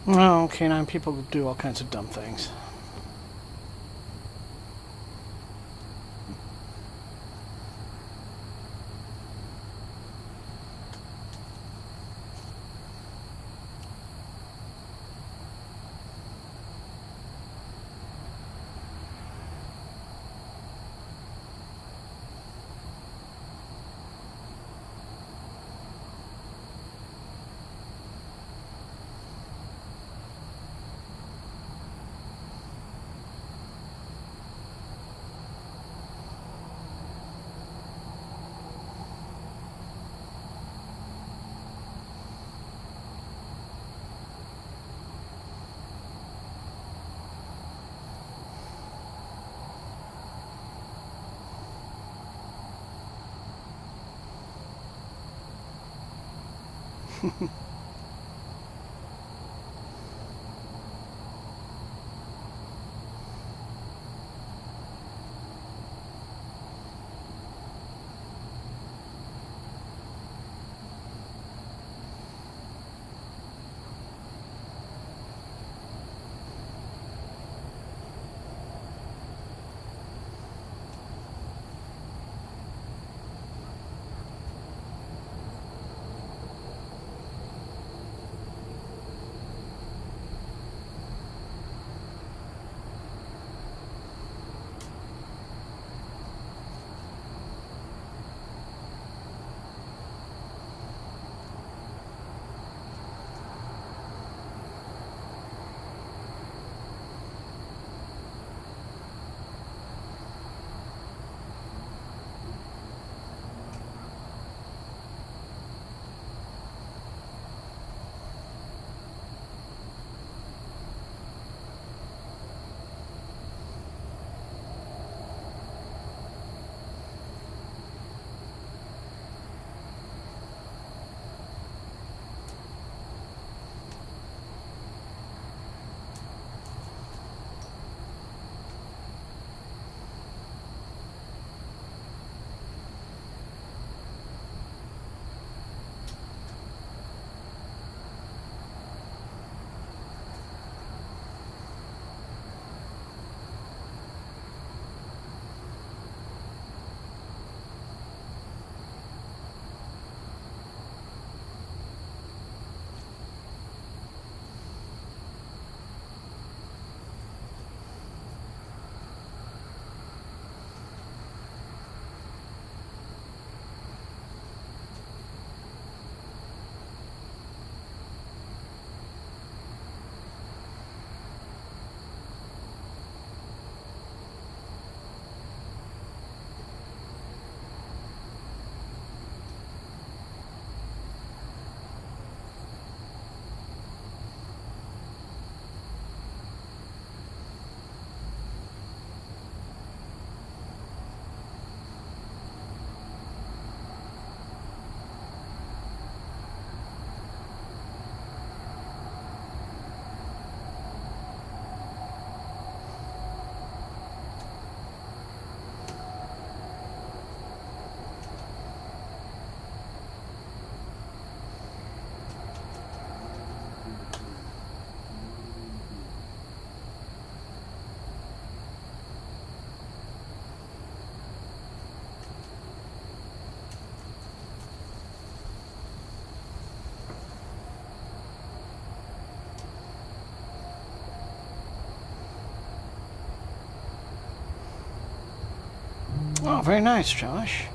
Oh, canine people do all kinds of dumb things. Oh, very nice, Josh.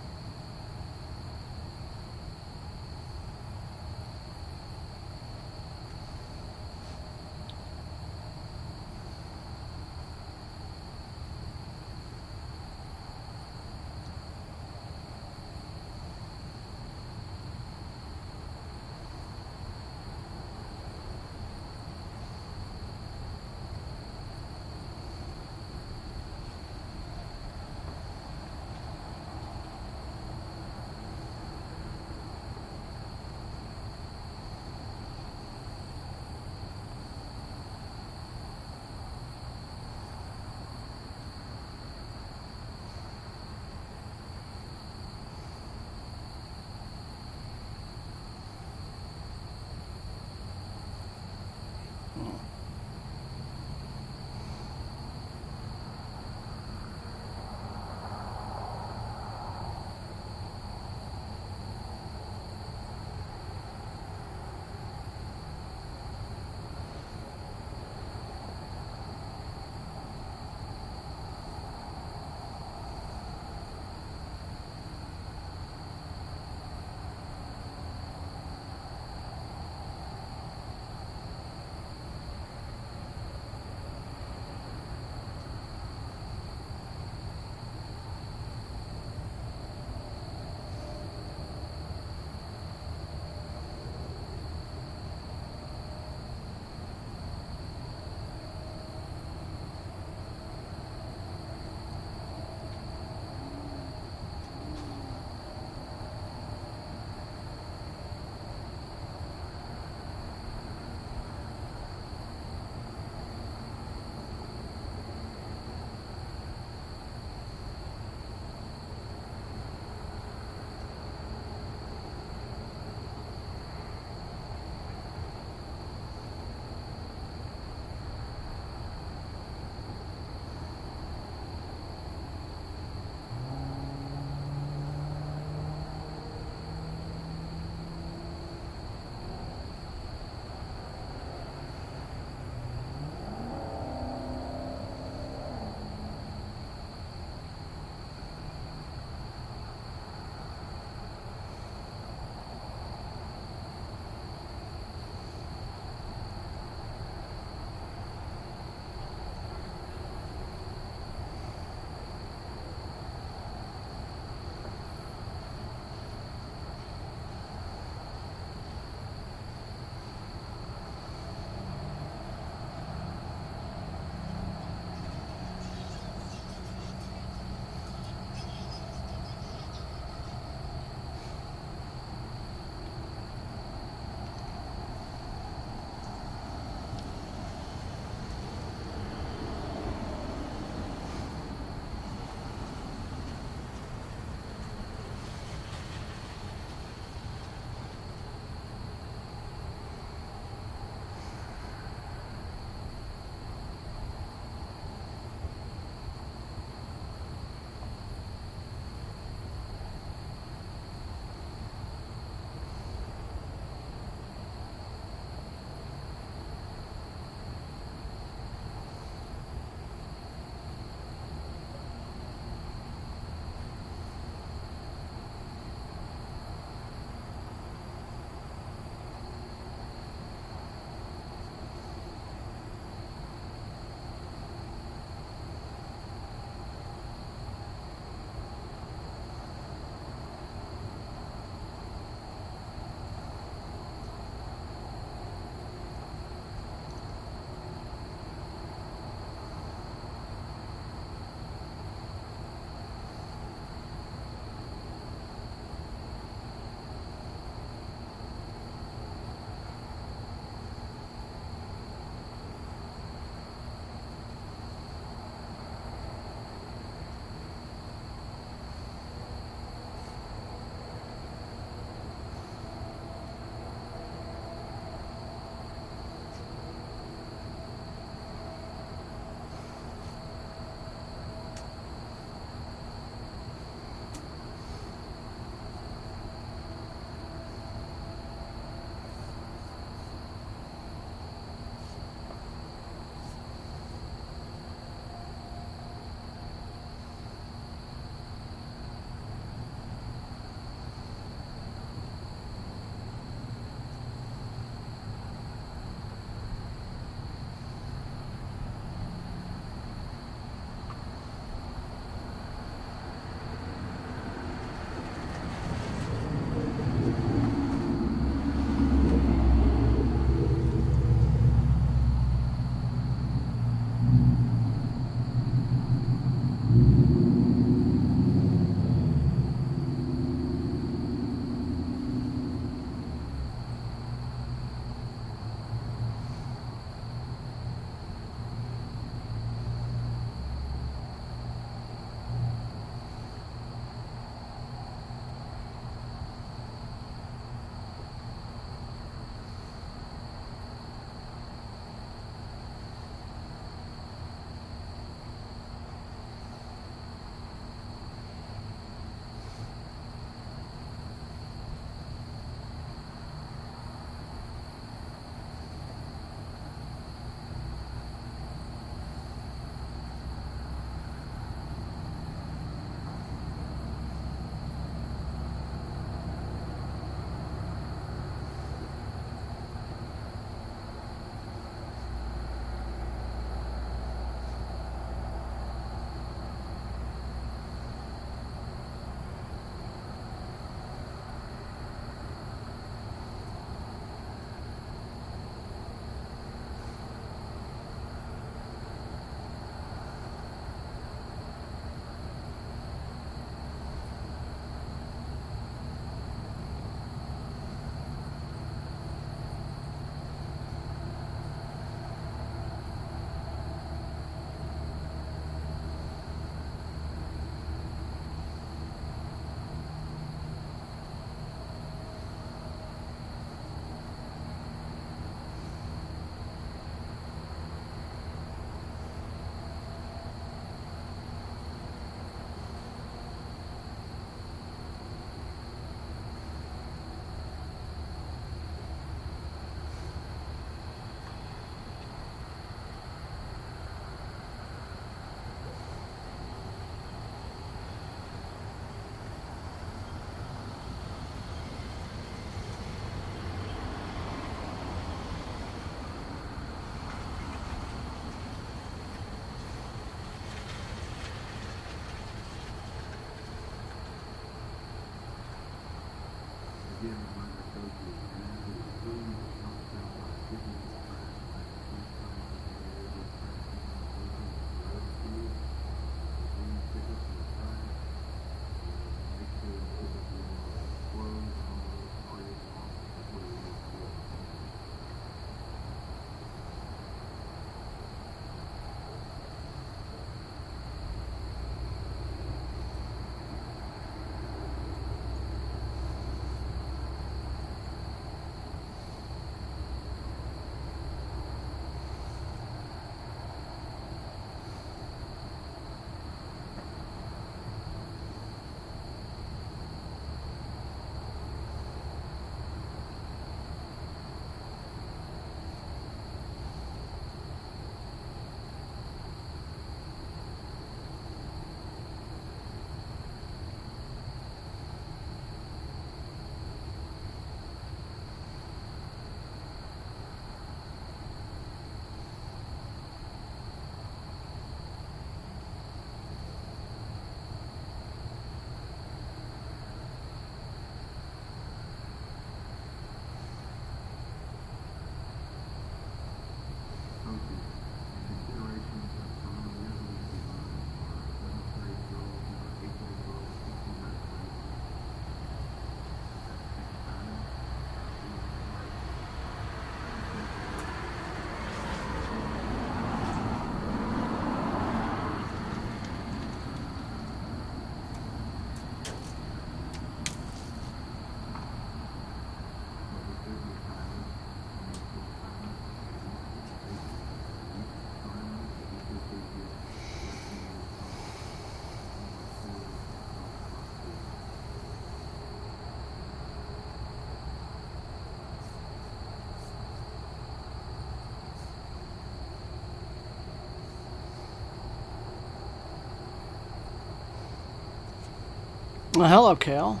Well, hello, Kale.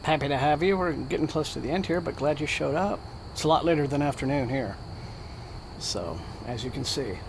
Happy to have you. We're getting close to the end here, but glad you showed up. It's a lot later than afternoon here. So, as you can see.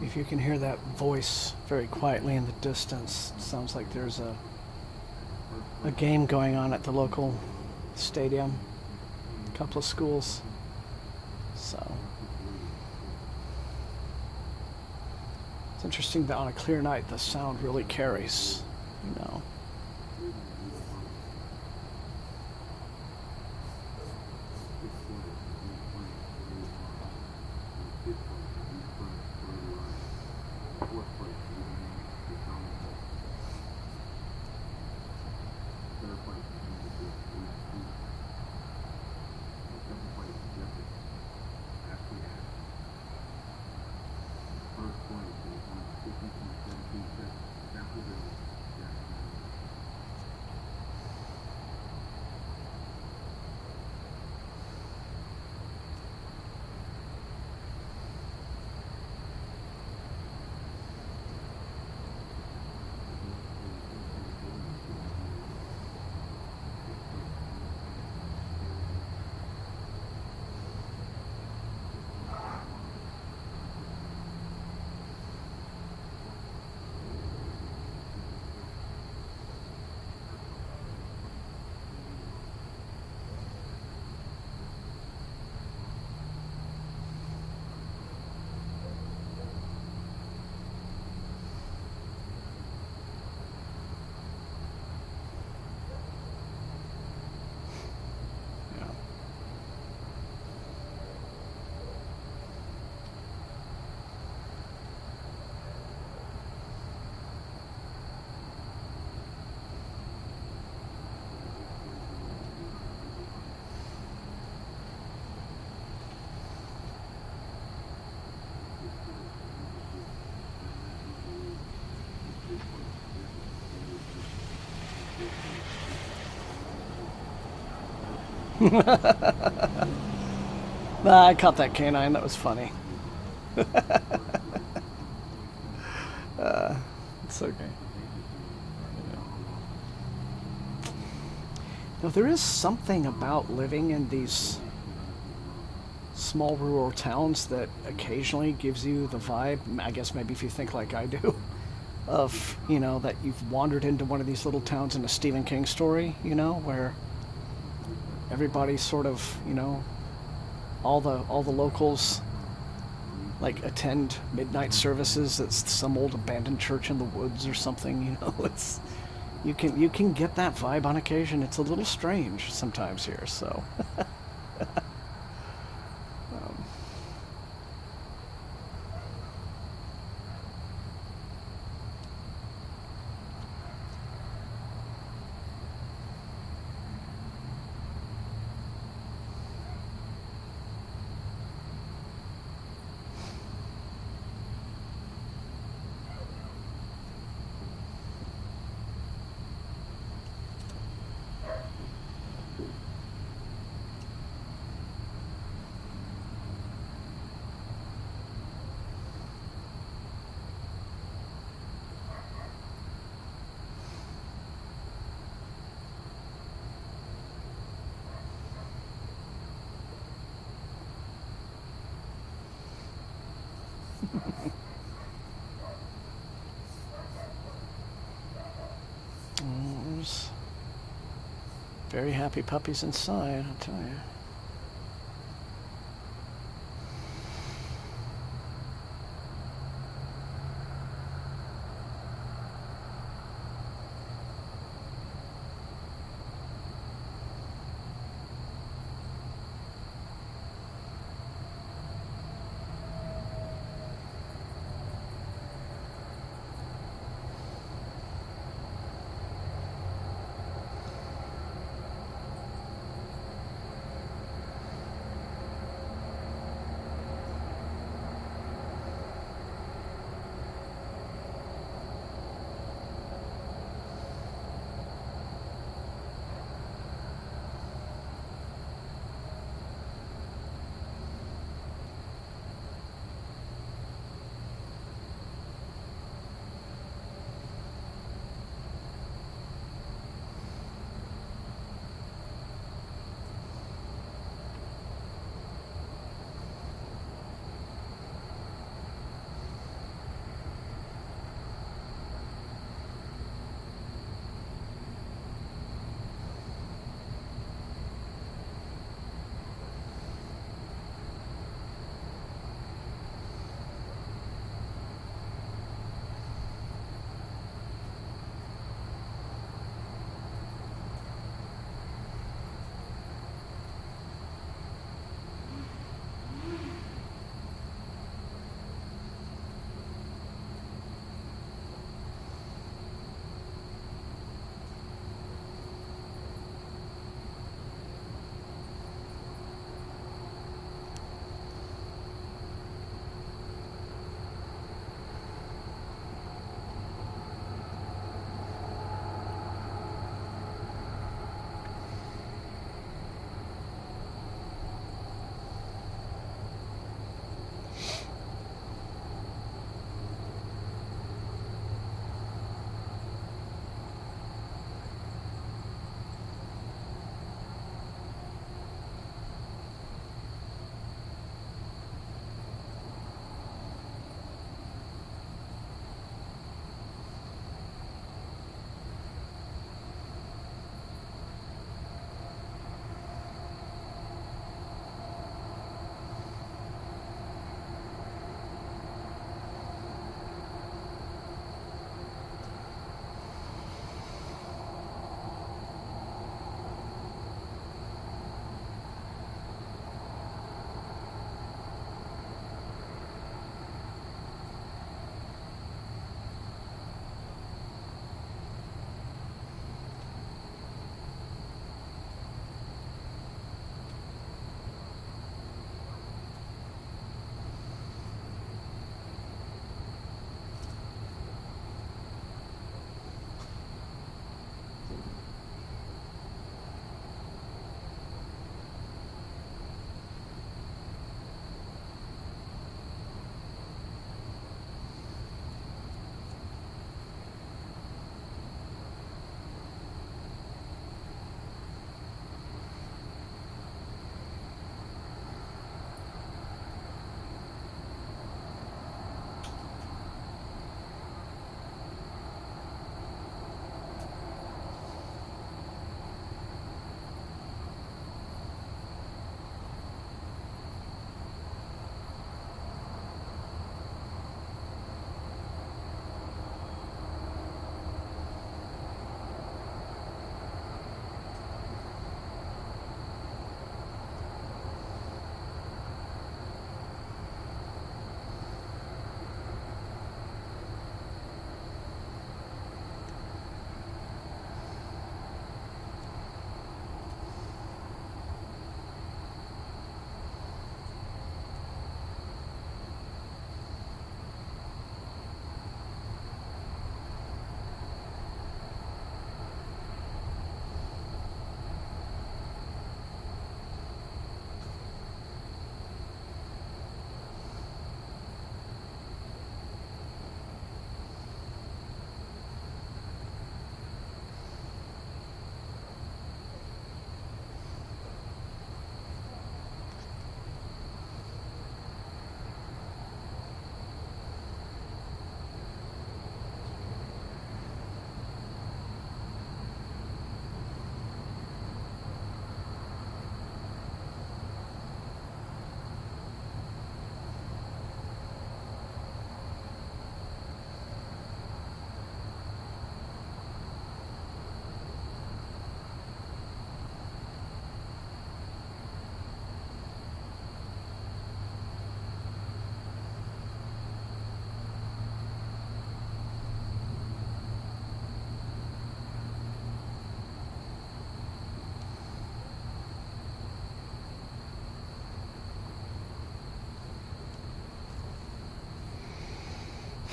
If you can hear that voice very quietly in the distance, it sounds like there's a game going on at the local stadium, a couple of schools. So it's interesting that on a clear night the sound really carries, you know. Nah, I caught that canine. That was funny. It's okay. Now, there is something about living in these small rural towns that occasionally gives you the vibe, I guess maybe if you think like I do, of, that you've wandered into one of these little towns in a Stephen King story, where everybody's sort of, all the locals like attend midnight services at some old abandoned church in the woods or something. It's you can get that vibe on occasion. It's a little strange sometimes here, so. There's very happy puppies inside, I'll tell you.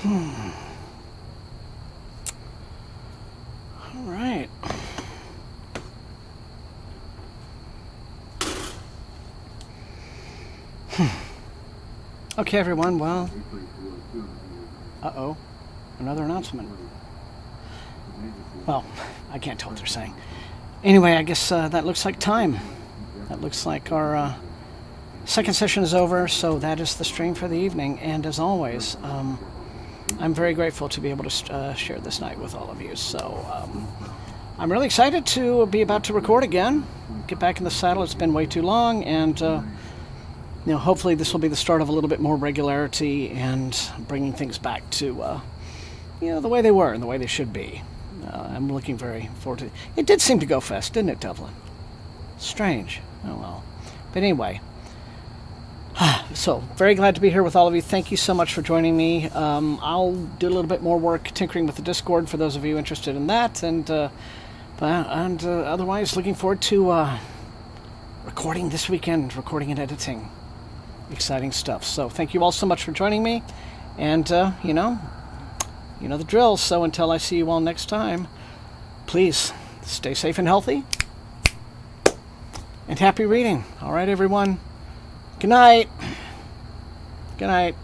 All right. Okay, everyone. Well, another announcement. Well, I can't tell what they're saying. Anyway, I guess that looks like time. That looks like our second session is over, so that is the stream for the evening. And as always, I'm very grateful to be able to share this night with all of you. So I'm really excited to be about to record again, get back in the saddle. It's been way too long, and hopefully this will be the start of a little bit more regularity and bringing things back to the way they were and the way they should be. I'm looking very forward to it. It did seem to go fast, didn't it, Devlin? Strange. Oh well. But anyway. So, very glad to be here with all of you. Thank you so much for joining me. I'll do a little bit more work tinkering with the Discord for those of you interested in that. And otherwise, looking forward to recording this weekend, recording and editing. Exciting stuff. So, thank you all so much for joining me. And, you know the drill. So, until I see you all next time, please stay safe and healthy. And happy reading. All right, everyone. Good night. Good night.